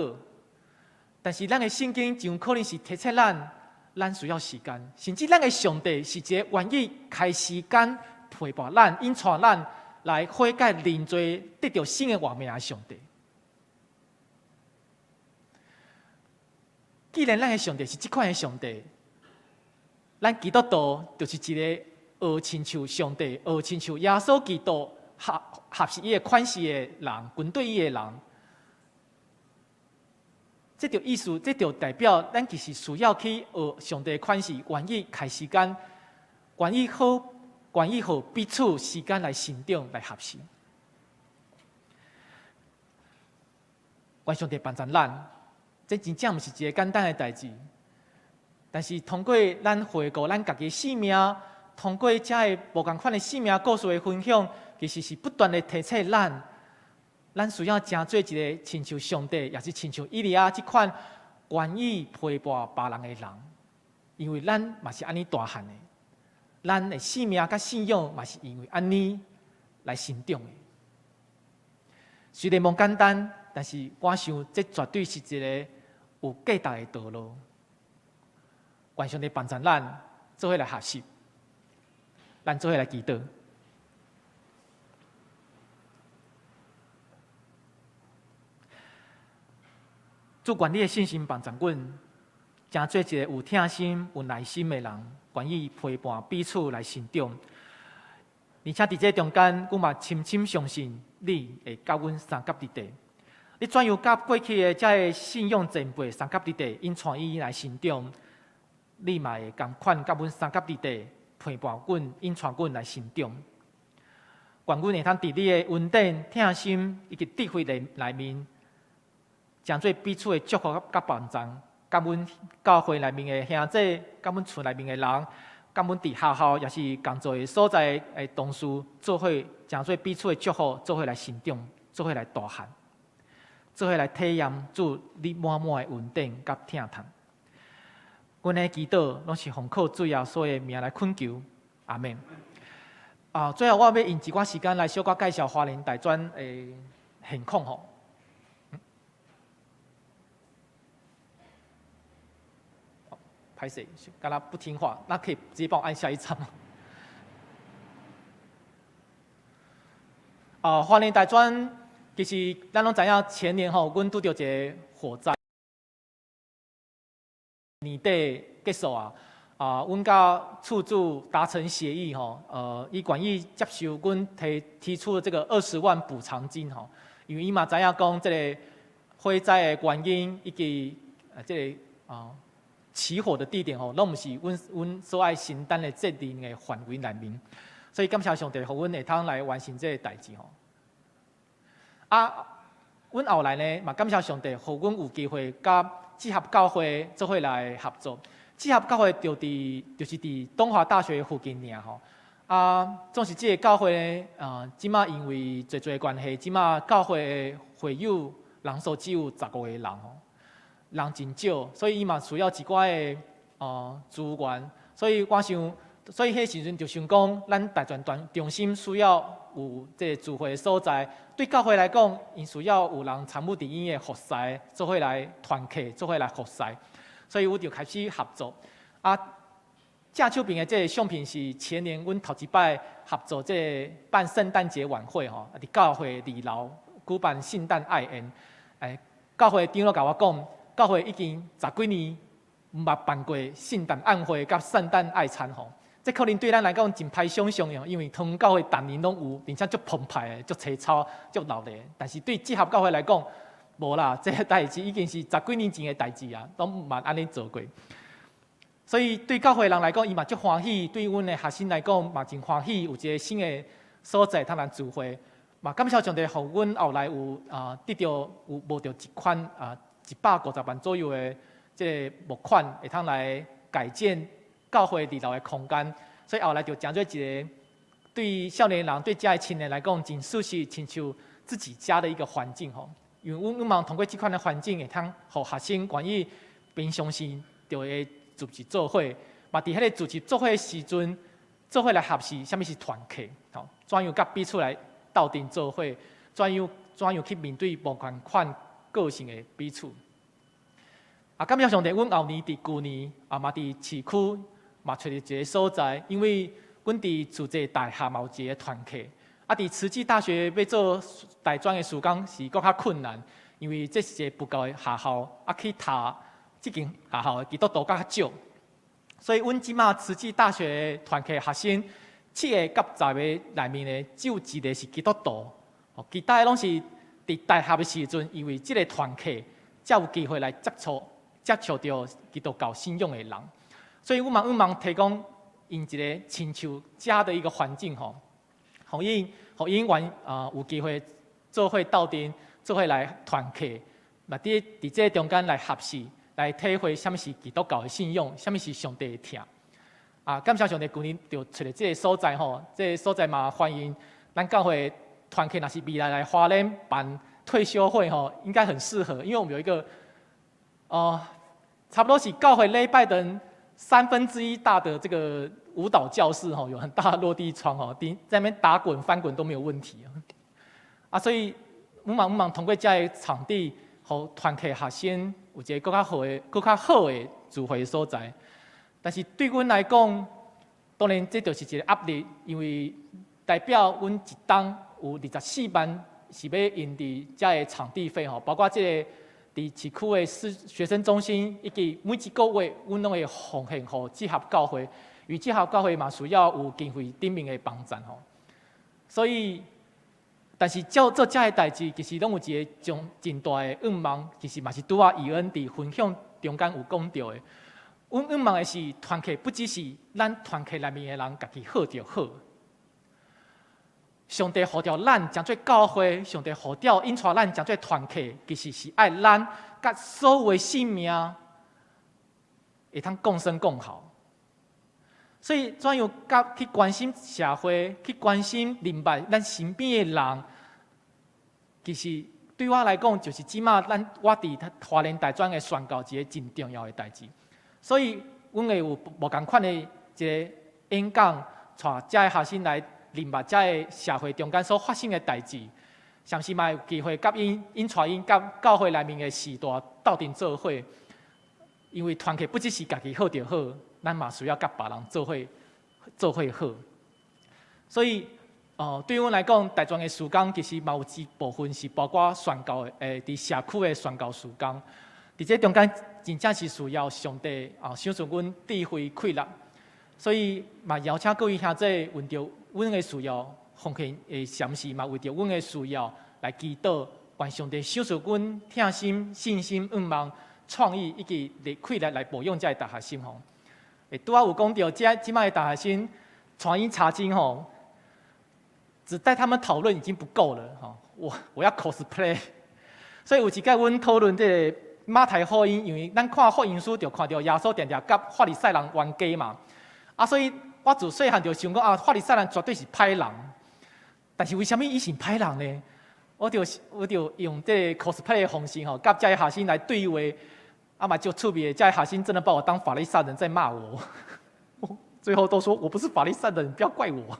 但是咱的圣经就可能是提醒咱需要时间，甚至咱的上帝是一个愿意开时间陪伴咱、引带咱来悔改认罪、得到新的活命的上帝。既然咱的上帝是即款的上帝，咱基督徒就是一个学亲像上帝、学亲像耶稣基督合适伊的款式的人，军队伊的人。这就意思，这就代表咱其实需要去学上帝的款式，愿意开时间，愿意好彼此时间来成长来学习。愿上帝帮助咱，这真正毋是一个简单的代志。但是通过咱回顾咱家己的性命，通过这个无同款的性命故事的分享，其实是不断的提醒咱需要成做一个亲像上帝，也是亲像以利亚这款愿意陪伴别人的人。因为咱嘛是安尼大汉的，咱的性命甲信仰嘛是因为安尼来成长的。虽然无简单，但是我想这绝对是一个有价值的道路。愿上帝帮助咱，做伙来学习，咱做伙来祈祷。主愿你的信心帮助阮，成做一个有疼心、有耐心的人，愿意陪伴彼此来成长。而且伫这中间，阮嘛深深相信你会教阮三甲伫地。你怎样甲过去的这个信仰前辈三甲伫地，因带伊来成长？你嘛会同款甲阮三甲伫地，陪伴阮，引带阮来成长。愿阮会通伫你的恩典、疼心以及智慧内面，成做彼此的祝福甲帮助。甲阮教会内面的兄弟，甲阮厝内面的人，甲阮伫学校也是工作的所在的同事，做伙成做彼此的祝福，做伙来成长，做伙来大汉，做伙来体验主你满满的恩典甲疼痛。阮的祈祷拢是奉靠主耶稣的名来恳求，阿门。最后我要用一寡时间来小可介绍花莲大专的现况吼。拍摄，刚才不听话，那可以直接帮我按下一张吗？花莲大专其实咱拢知影，前年吼，阮拄到一个火灾。年底结束阮甲厝主达成协议伊愿意接受阮提出的这个20万补偿金因为伊嘛知影讲这个火灾的原因以及这个起火的地点拢毋是阮所爱承担的责任的范围内面，所以感谢上帝，互阮会通来完成这个代志阮后来呢嘛感谢上帝，互阮有机会甲志合教会做伙来合作。志合教会就是伫东华大学附近尔总是这个教会呢即马因为侪的关系，即马教会的会友人数只有15个人人真少，所以伊嘛需要一寡的资源，所以我想，所以迄时阵就想讲，咱大专中心需要有这个聚会的所在。对教会来讲，因需要有人参与伫因的服侍，做伙来团契，做伙来服侍。所以我就开始合作。正手边的这个相片是前年阮头一摆合作这个办圣诞节晚会伫教会2楼举办圣诞爱宴。教会长老甲我讲，教会已经10几年毋捌办过圣诞宴会甲圣诞爱餐这可能对咱来讲真歹想象因为通教会逐年拢有，并且足澎湃的、足青草、足闹热。但是对志合教会来讲，无啦，这个代志已经是10几年前的代志啊，拢毋捌安尼做过。所以对教会人来讲，伊嘛足欢喜；对阮的学生来讲，嘛真欢喜，有一个新的所在通来聚会。嘛感谢上帝，互阮后来有得到有募到一款150万左右的这个募款，会通来改建教会2楼的空间，所以后来就成做一个对少年人、对家的青年来讲，真舒适、亲像自己家的一个环境因为阮嘛通过这款的环境，会通互学生愿意平常时就会组织做伙，嘛伫迄个组织做伙的时阵，做伙来学习什么是团契怎样甲彼此来斗阵做伙，怎样去面对无同款个性的彼此。感谢上帝，阮后年伫旧年嘛伫市区。嘛，找到一个所在，因为阮伫自这大学嘛有一个团契，伫慈济大学要做大专的时光是搁较困难，因为这是一个不够的学校，去读即间学校的基督徒较少，所以阮即马慈济大学的团契学生7个到10个内面的只有1个是基督徒，其他的拢是伫大学的时阵，因为即个团契才有机会来接触到基督教信仰的人，所以阮嘛提供因一个亲像家的一个环境吼，互因有机会做伙斗阵，做伙来团契，嘛伫这中间来学习，来体会什么是基督教的信仰，什么是上帝的疼。感谢上帝，旧年就找到这个所在吼，这个所在嘛欢迎咱教会团契，若是未来来花莲办退休会吼，应该很适合，因为我们有一个差不多是教会礼拜的1/3大的这个舞蹈教室吼，有很大的落地窗吼，在那边打滚翻滚都没有问题所以我们通过这个场地，互团契学生有一个更较好的聚会所在。但是对阮来讲，当然这就是一个压力，因为代表阮一档有24万是要用伫这个场地费吼，包括这个伫市区的学生中心，以及每一个月阮拢会奉献予集合教会，因为集合教会嘛需要有经费顶面的帮助吼。所以，但是做这个代志，其实拢有一个真大的愿望，其实嘛是拄义恩伫分享中间有讲到的。阮愿望的是团契，不只是咱团契内面的人家己好就好。上帝呼召咱将做教会，上帝呼召引带咱将做团契，其实是爱咱甲所有的性命会通共生共好。所以怎样去关心社会，去关心明白咱身边的人，其实对我来讲，就是即马我伫花莲大专的宣告一个真重要的代志。所以，阮会有无共款的一个演讲，带这些学生来明白这个社会中间所发生的代志，甚至嘛有机会甲因甲教会内面的士大斗阵做伙，因为团契不只是家己好就好，咱嘛需要甲别人做伙好。所以，对阮来讲，大专的事工其实嘛有一部分是包括宣教的，伫社区的宣教事工，伫这中间。真正是需要上帝赏赐阮智慧开力，所以嘛邀请各位兄弟为着阮的需要奉献的禅师嘛，为着阮的需要来祈祷，愿上帝赏赐阮疼心、信心、愿望、创意以及开力来保养这大学生吼。拄有讲到即卖的大学生传音查经吼，只带他们讨论已经不够了我要 cosplay， 所以有一届阮讨论这个。马太福音，因为咱看福音书就看到耶稣常常甲法利赛人冤家嘛，所以我自细汉就想讲法利赛人绝对是歹人，但是为什么伊是歹人呢？我就用这 cosplay 的方式甲这些学生来对话，嘛就趣味的，这些学生真的把我当法利赛人在骂我，最后都说我不是法利赛人，不要怪我。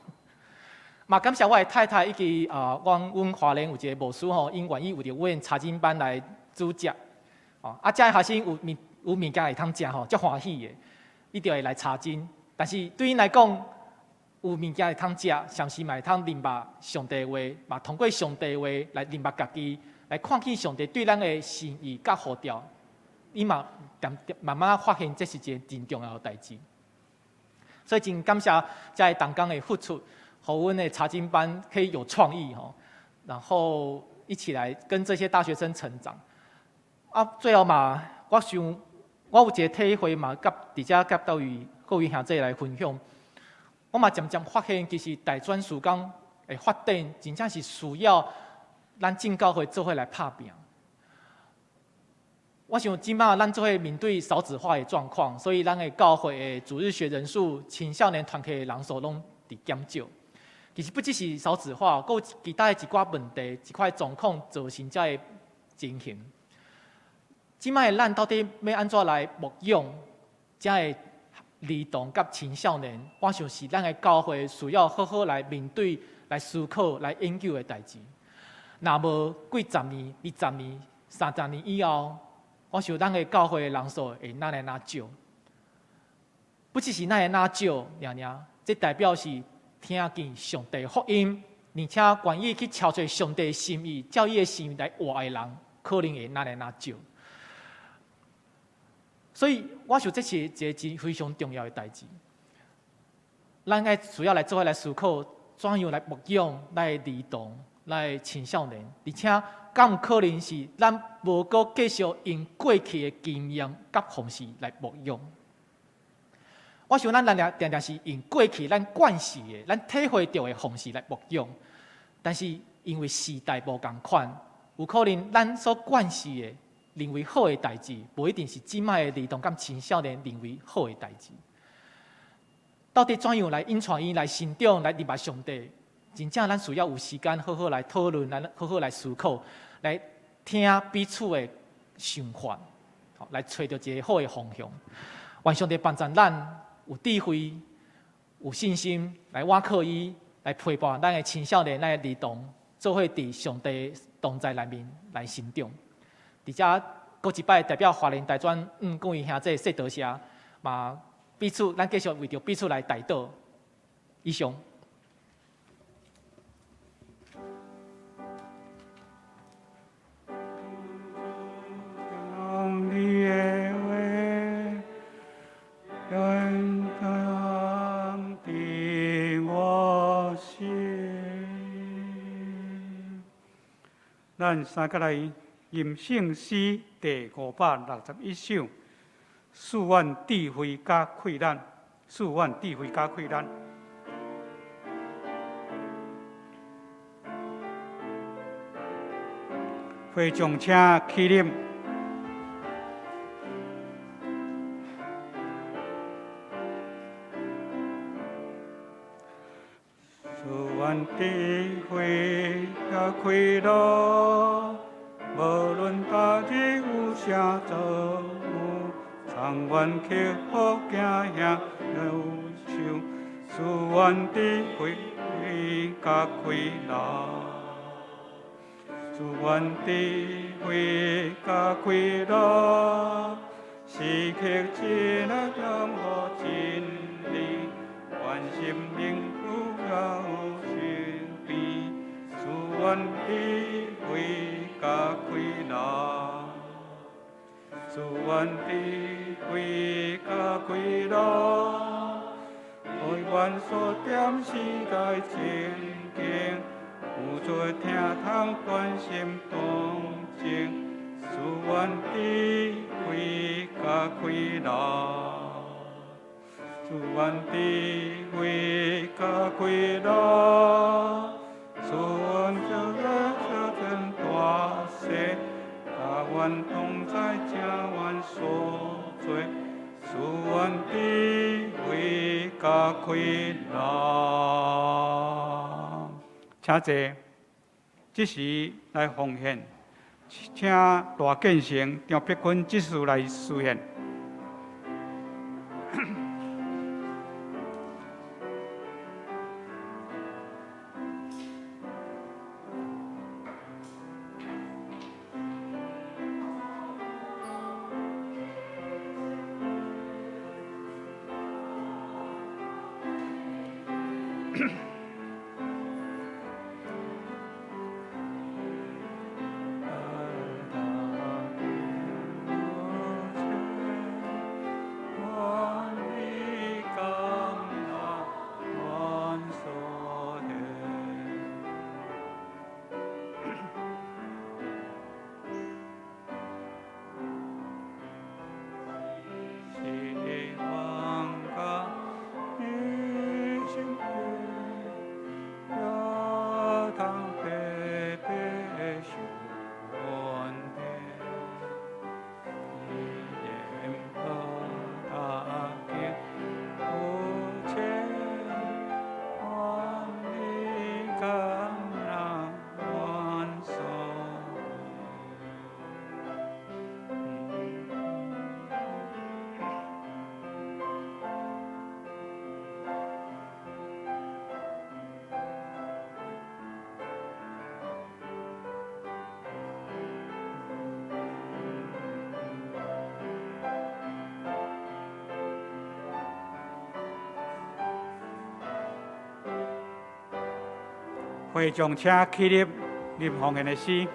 嘛，感谢我的太太以及阮花莲有一个牧师因愿意有着阮查经班来主讲。这些学生有物件会通食足欢喜的，伊就会来查经。但是对因来讲，有物件会通食，甚至嘛会通明白上帝话，嘛通过上帝话来明白家己，来看见上帝对咱的心意甲呼召。伊嘛慢慢发现这是一件真重要的代志。所以真感谢这同工的付出，互阮的查经班可以有创意然后一起来跟这些大学生成长。最后嘛，我有一个体会嘛，伫遮甲各位兄弟来分享。我嘛渐渐发现，其实大专事工的发展，真正是需要咱正教会做伙来拍拼。我想即马咱做伙面对少子化的状况，所以咱的教会的主日学人数、青少年团契的人数拢伫减少。其实不只是少子化，还有其他的一寡问题、一块状况造成这个情形。即摆咱到底要安怎来牧养这个儿童甲青少年？我想是咱的教会需要好好来面对、来思考、来研究的代志。若无几十年、20年、30年以后，我想咱的教会的人数会哪来哪少？不只是哪来哪少，这代表是听见上帝福音，而且愿意去超出上帝的心意、照伊的心意来活的人，可能会哪来哪少。所以我想这是一个非常重要的代志。咱爱需要来做伙来思考，怎样来牧养、来儿童、来青少年，而且敢有可能是咱无搁继续用过去的经验甲方式来牧养？我想咱定定是用过去咱惯习的、咱体会到的方式来牧养，但是因为时代无同款，有可能咱所惯习的认为好的代志，无一定是即摆的儿童甲青少年认为好的代志。到底怎样来引传伊来成长、来入爱上帝？真正咱需要有时间好好来讨论，来好好来思考，来听彼此的想法，来找到一个好的方向。愿上帝帮助咱有智慧、有信心来倚靠伊，来陪伴咱的青少年、咱的儿童，做伙伫上帝同在内面来成长。而且，搁一摆代表华人大专各位兄弟说多谢，嘛。彼此，咱继续为着彼此来祷告。以上。用你的话，永恒伫我心。咱三个来吟圣诗第561首。赐阮智慧加开咱，赐阮智慧加开咱。会众请起立。赐阮智慧加开路，无论大日有啥做。常愿克服惊吓忧愁，赐阮智慧甲开路，赐阮智慧甲开路，时刻真啊念好真理，愿心灵有有神秘，赐阮智慧甲开路。赐阮智慧甲开路，为阮所点时代前景，有做听通关心同情。赐阮智慧甲开路，赐阮智慧甲开路，赐阮叫咱小天大势。甲阮同在，正阮所做，赐阮智慧甲开路。请坐，这时来奉献，请大建成张碧君执事来示献。会众请起立，念奉献的诗。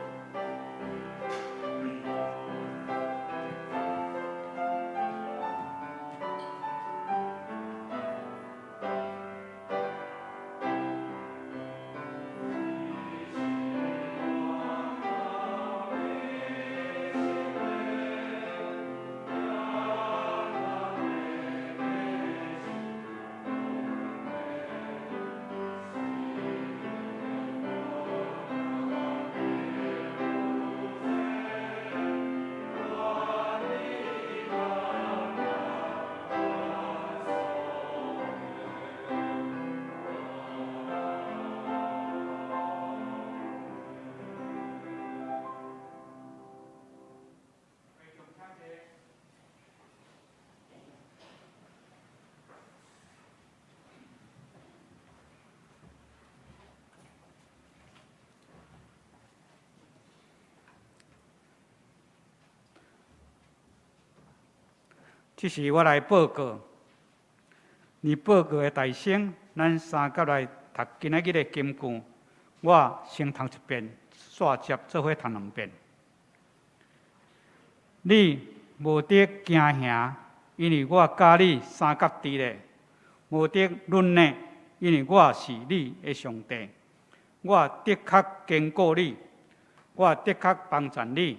这是我来报告。你报告的大声，咱三甲来读今仔日的经句，我先读一遍，煞接做伙读两遍。你无得惊吓，因为我甲你三甲伫咧；无得论呢，因为我是你的上帝。我的确坚固你，我的确帮助你，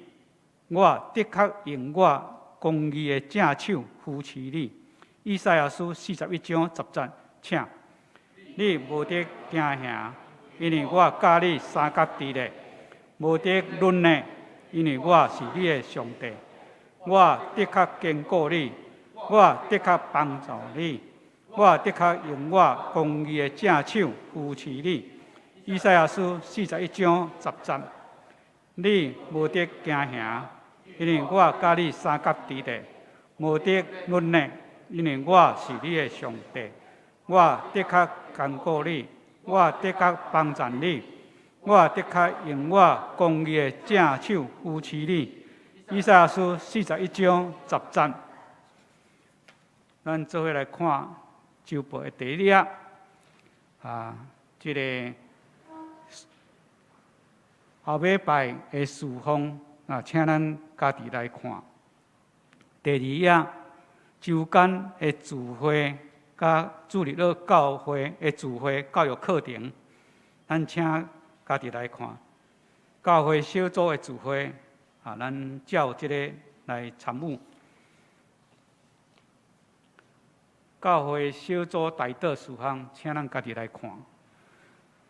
我的确用我公义的正手扶持你。以赛亚书41章10节，请你无得惊吓，因为我甲你三甲伫咧；无得论呢，因为我是你的上帝。我的确坚固你，我的确帮助你，我的确用我公义的正手扶持你。以赛亚书41章10节，你无得惊吓，因为我甲你三甲伫咧；无得论呢，因为我是你的上帝。我的确坚固你，我的确帮助你，我的确用我公义的正手扶持你。以赛亚书41章10节，咱做伙来看周报的第一页这个后礼拜的事项请咱家己来看。第二页周间的聚会，甲主日了教会的聚会教育课程，咱请家己来看。教会小组的聚会咱照这个来参与。教会小组代祷事项，请咱家己来看。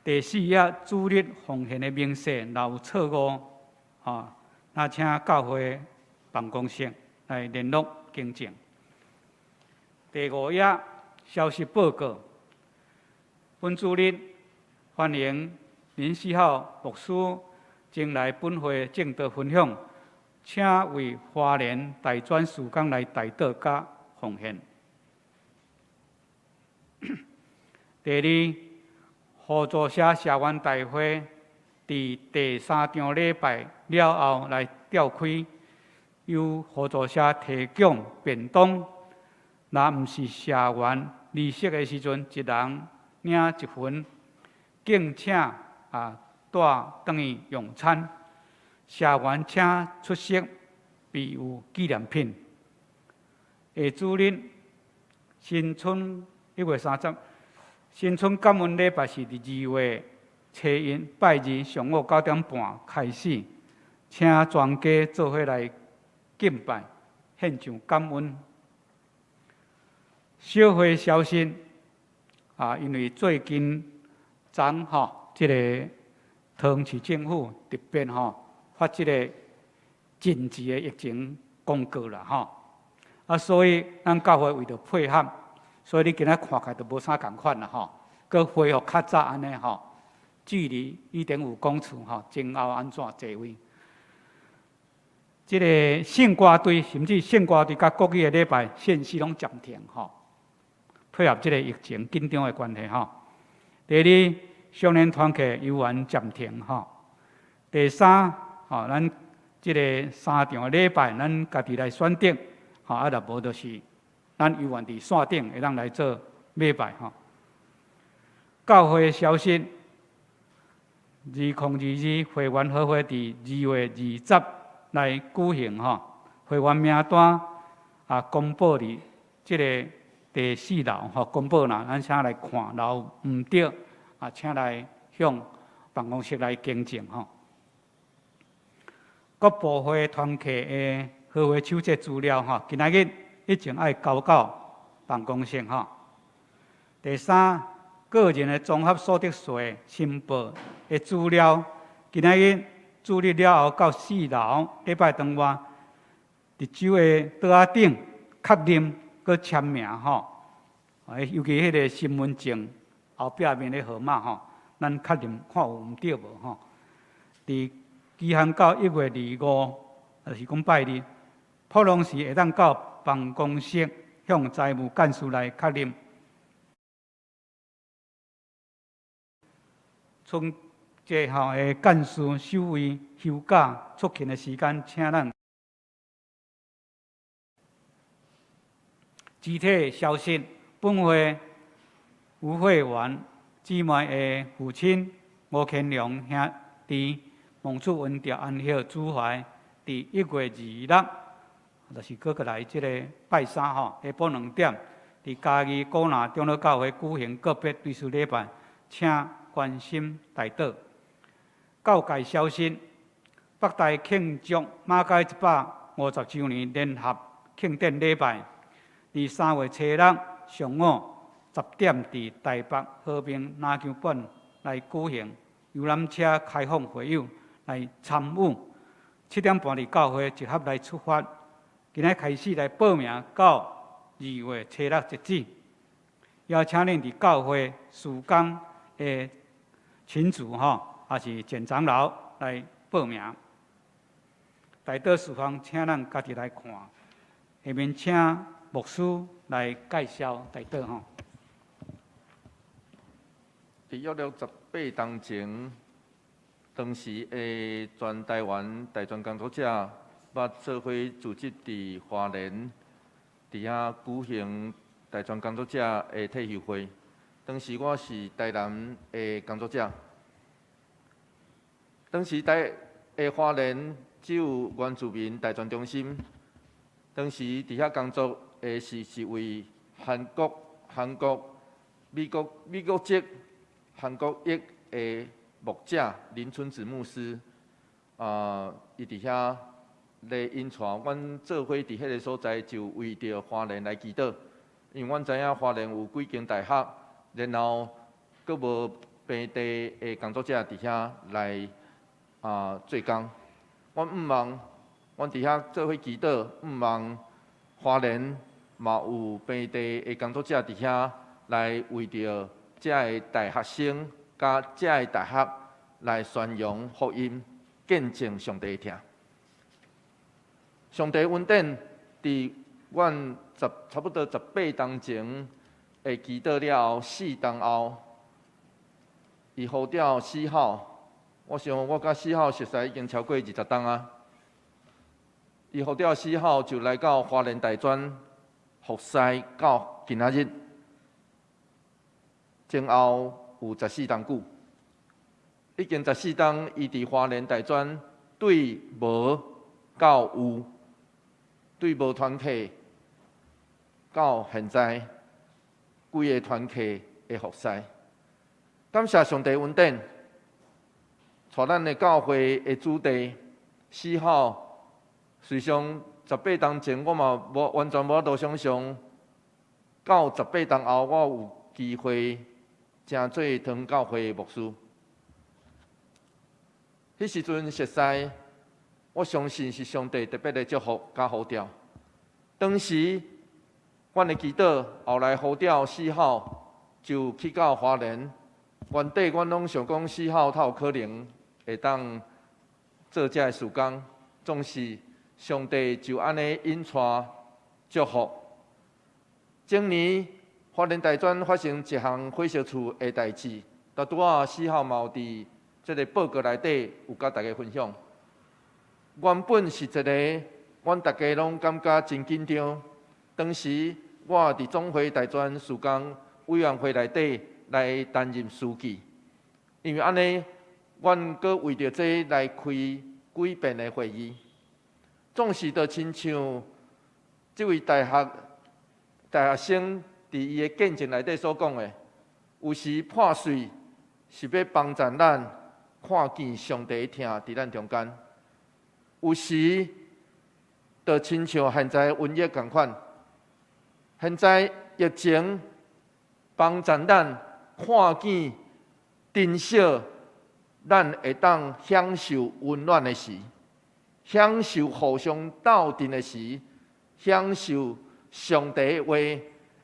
第四页主日奉献的明细老错误那请教会办公室来联络更正。第五页消息报告，本主日欢迎林世浩牧师前来本会正道分享，请为花莲大专事工来代祷甲奉献。第二，互助社社员大会伫第3场礼拜了后来召开，由互助社提供便当，若毋是社员离席的时阵，一人领一份，敬请带转去用餐。社员请出席，备有纪念品。下主日新春1月30。新春感恩礼拜是2月初一拜二上午9点半开始，请全家做伙来敬拜，献上感恩。小会消息因为最近这个桃市政府特别发这个紧急的疫情公告啦所以咱教会为着配合。所以你今仔看起来就无啥共款啦佮恢复较早安尼距离1.5公尺前后安怎座位？这个圣歌队甚至圣歌队甲国语的礼拜线时拢暂停配合这个疫情紧张的关系第二，少年团契游玩暂停第三咱这个3场礼拜咱家己来选择若无就是咱游玩伫线顶会当来做礼拜教会消息，2022会员好会伫2月20来举行会员名单公布伫即个第4楼公布啦，咱请来看，然后毋对请来向办公室来更正各部会团契的好会手册资料今仔日一定爱交到办公室第三，个人的综合所得税申报的资料，今仔日主日了后到4楼礼拜当晚，伫手的桌仔顶确认佮签名尤其迄个身份证后壁面的号码咱确认看有毋对无伫期限到1月25，就是讲拜日，普隆时会当到办公室向财务干事来确认。从这项的干事收位休假出勤的时间，请咱集体消息，本会吴会员姊妹的父亲吴乾良兄弟蒙出文调安歇主怀，伫1月26，就是过来即个拜三吼，下晡2点，伫嘉义古南长老教会举行个别追思礼拜，请关心代祷。教界消息，北大庆祝马街150周年联合庆典礼拜，伫3月初6上午10点伫台北和平篮球馆来举行，游览车开放会友来参与。7点半伫教会集合来出发，今仔开始来报名到2月初6截止。邀请恁伫教会事工的群组也是简长老来报名。代祷事项请咱家己来看，下面请牧师来介绍代祷吼。伫约18当前，当时的全台湾大专工作者捌做伙组织伫花莲，伫遐举行大专工作者的退休会。当时我是台南的工作者，当时花莲只有原住民大专中心。当时伫遐工作的是为韩国、美国籍、韩国裔的牧者林春子牧师，伊伫遐咧引带阮做伙伫迄个所在，就为着花莲来祈祷，因为阮知影花莲有几间大学，然后阁无本地的工作者伫遐来做工。阮毋望，阮伫遐做伙祈祷，毋望花莲嘛有本地的工作者伫遐来为着遮个大学生甲遮个大学来宣扬福音，见证上帝的听。上帝恩典伫阮差不多18当前的祈祷了后4当后，伊呼召4号。我想我甲4号熟识已经超过20当啊。伊呼召4号就来到花莲大专服侍到今仔日，前后有14当久，已经14当伊伫花莲大专对无到有，对无团契到现在几个团契的服侍，感谢上帝恩典。带咱的教会的主题4号，随上18当前，我嘛完全无法度想象，到18当后，我有机会正做堂教会的牧师。迄时阵熟悉，我相信是上帝特别的祝福加呼召。当时，阮的祈祷后来呼召4号就去到花莲。原底阮拢想讲4号他有可能会当做遮个事工，总是上帝就安尼引带祝福。前年花莲大专发生一项火烧厝的代志，拄4号嘛有伫即个报告内底有甲大家分享。原本是一个阮大家拢感觉真紧张。当时我伫总会大专事工委员会内底来担任书记，因为安尼，阮阁为着这来开几遍的会议，总是就亲像这位大学生伫伊的见证内底所讲的，有时破碎是要帮助咱看见上帝的听伫咱中间，有时就亲像现在瘟疫同款，现在疫情帮助咱看见珍惜咱会当享受温暖的时，享受互相斗阵的时，享受上帝的话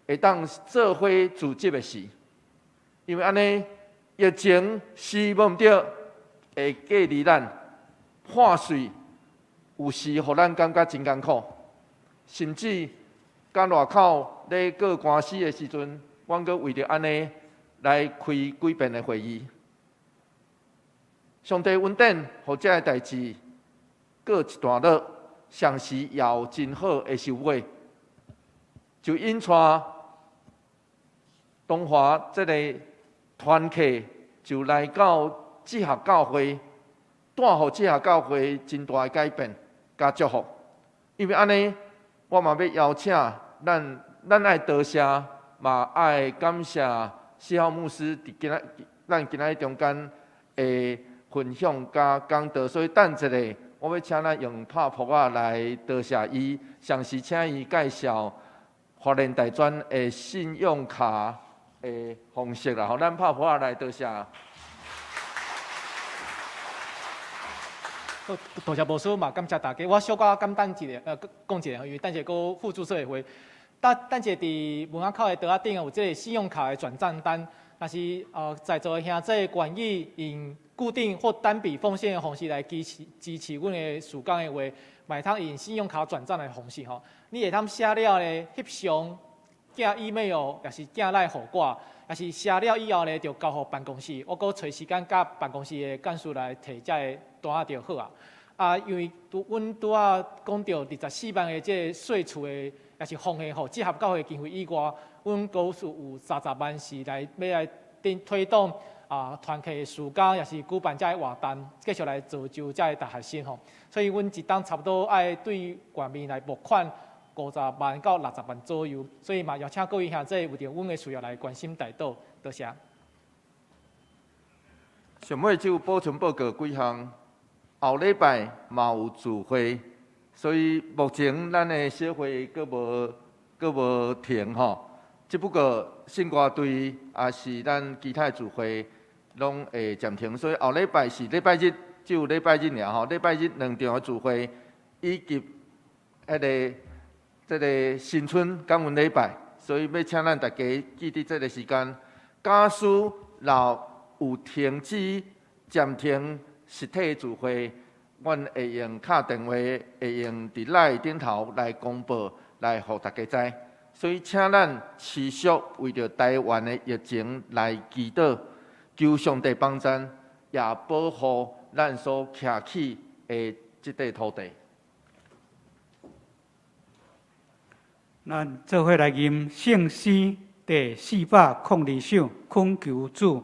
会当做伙自执的时。因为安尼，疫情是无毋对，会隔离咱破碎，有时互咱感觉真艰苦，甚至甲外口咧过官司的时阵，阮阁为着安尼来开几遍的会议。上帝恩典，互遮个代志过一段落，上时也有真好的收尾。就引带东华这个团契，就来到志学教会，带予志学教会真大的改变甲祝福。因为安尼，我嘛要邀请咱爱多谢，嘛爱感谢四号牧师伫咱今仔中间的分享甲讲道，所以等一下，我要请咱用拍谱仔来多谢伊，详细请伊介绍华联大专的信用卡的方式啦。吼，咱拍谱仔来多谢。多谢牧师嘛，感谢大家。我小可简单一个，讲一下，因为等下个副主席会。等下伫门仔口的桌仔顶有这个信用卡的转账单，若是在座的兄弟愿意用固定或单笔奉献的方式来支持阮的事工的话，嘛会通用信用卡转账的方式吼。你会通写了咧，翕相、寄 email， 也是寄来互我，也是写了以后咧，就交互办公室，我搁找时间甲办公室的干事来摕这个单仔就好啊。因为阮拄仔讲到24万的这个税厝的，也是奉献吼志合教会经费以外，阮高数有30万是要来推动团契的事工，也是举办这个活动，继续来造就这个大学生吼。所以阮一档差不多爱对外面来募款50万到60万左右，所以嘛邀请各位兄弟为着阮的需要来关心大道，多谢。上尾就补充报告几项。后礼拜嘛有聚会，所以目前咱的小会阁无停吼。只不过信歌队也是咱其他聚会拢会暂停，所以后礼拜是礼拜日，只有礼拜日尔吼。礼拜日2场的聚会，以及这个新春感恩礼拜，所以要请咱大家记得这个时间。假使若有停止、暂停。实体聚会，阮会用敲电话，会用伫赖顶头来公布，来互大家知。所以，请咱持续为着台湾的疫情来祈祷，求上帝帮咱，也保护咱所徛起的这块土地。咱做伙来吟圣诗第402首，恳求主，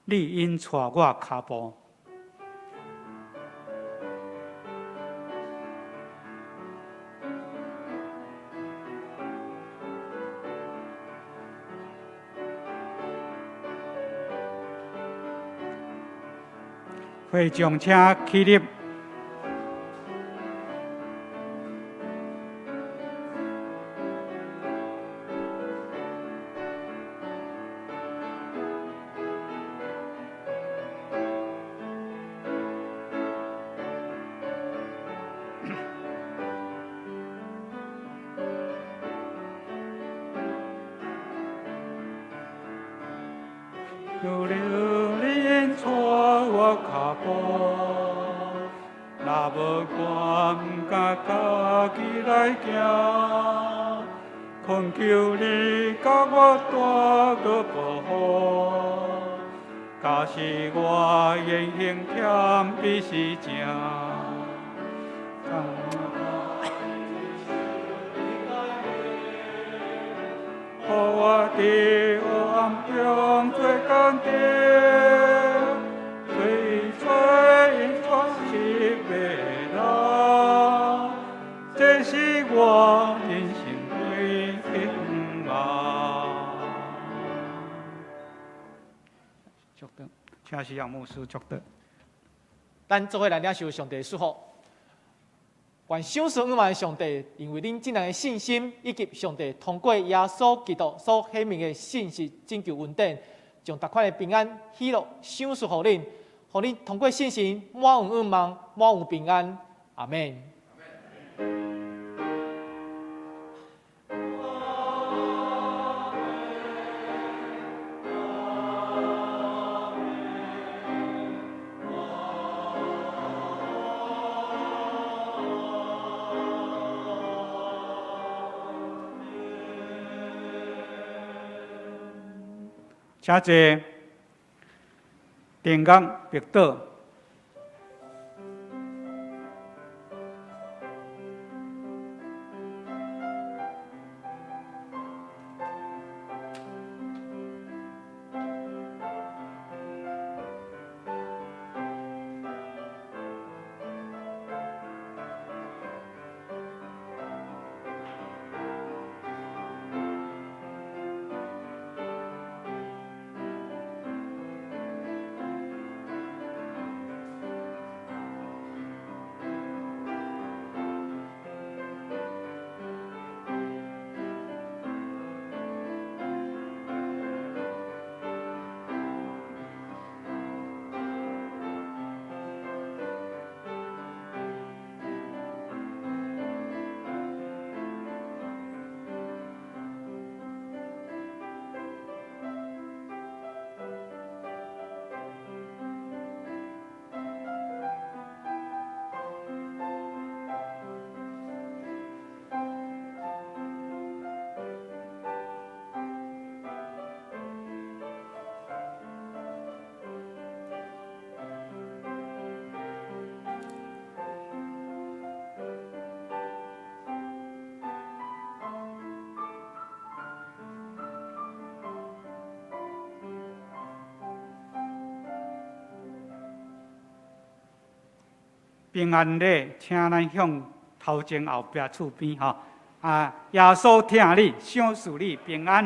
你因带我脚步。会将车起立。求你引带我脚步，若无我毋敢家己来行。恳求你甲我带个保护，假使我言行欠比是正。予我伫黑暗中做坚定，最因创是未来，这是我人生的盼望。祝祷，请是杨牧师祝祷。咱做伙来领受上帝的祝福。愿赏赐恩万的上帝，因为恁这样的信心，以及上帝通过耶稣基督所显明的信息拯救恩典，将逐款的平安、喜乐赏赐互恁，互恁通过信心满有恩望，满有平安。阿门。请坐，电工别倒。平安礼，请咱向头前后壁厝边吼。啊，耶稣听你，想赐你平安。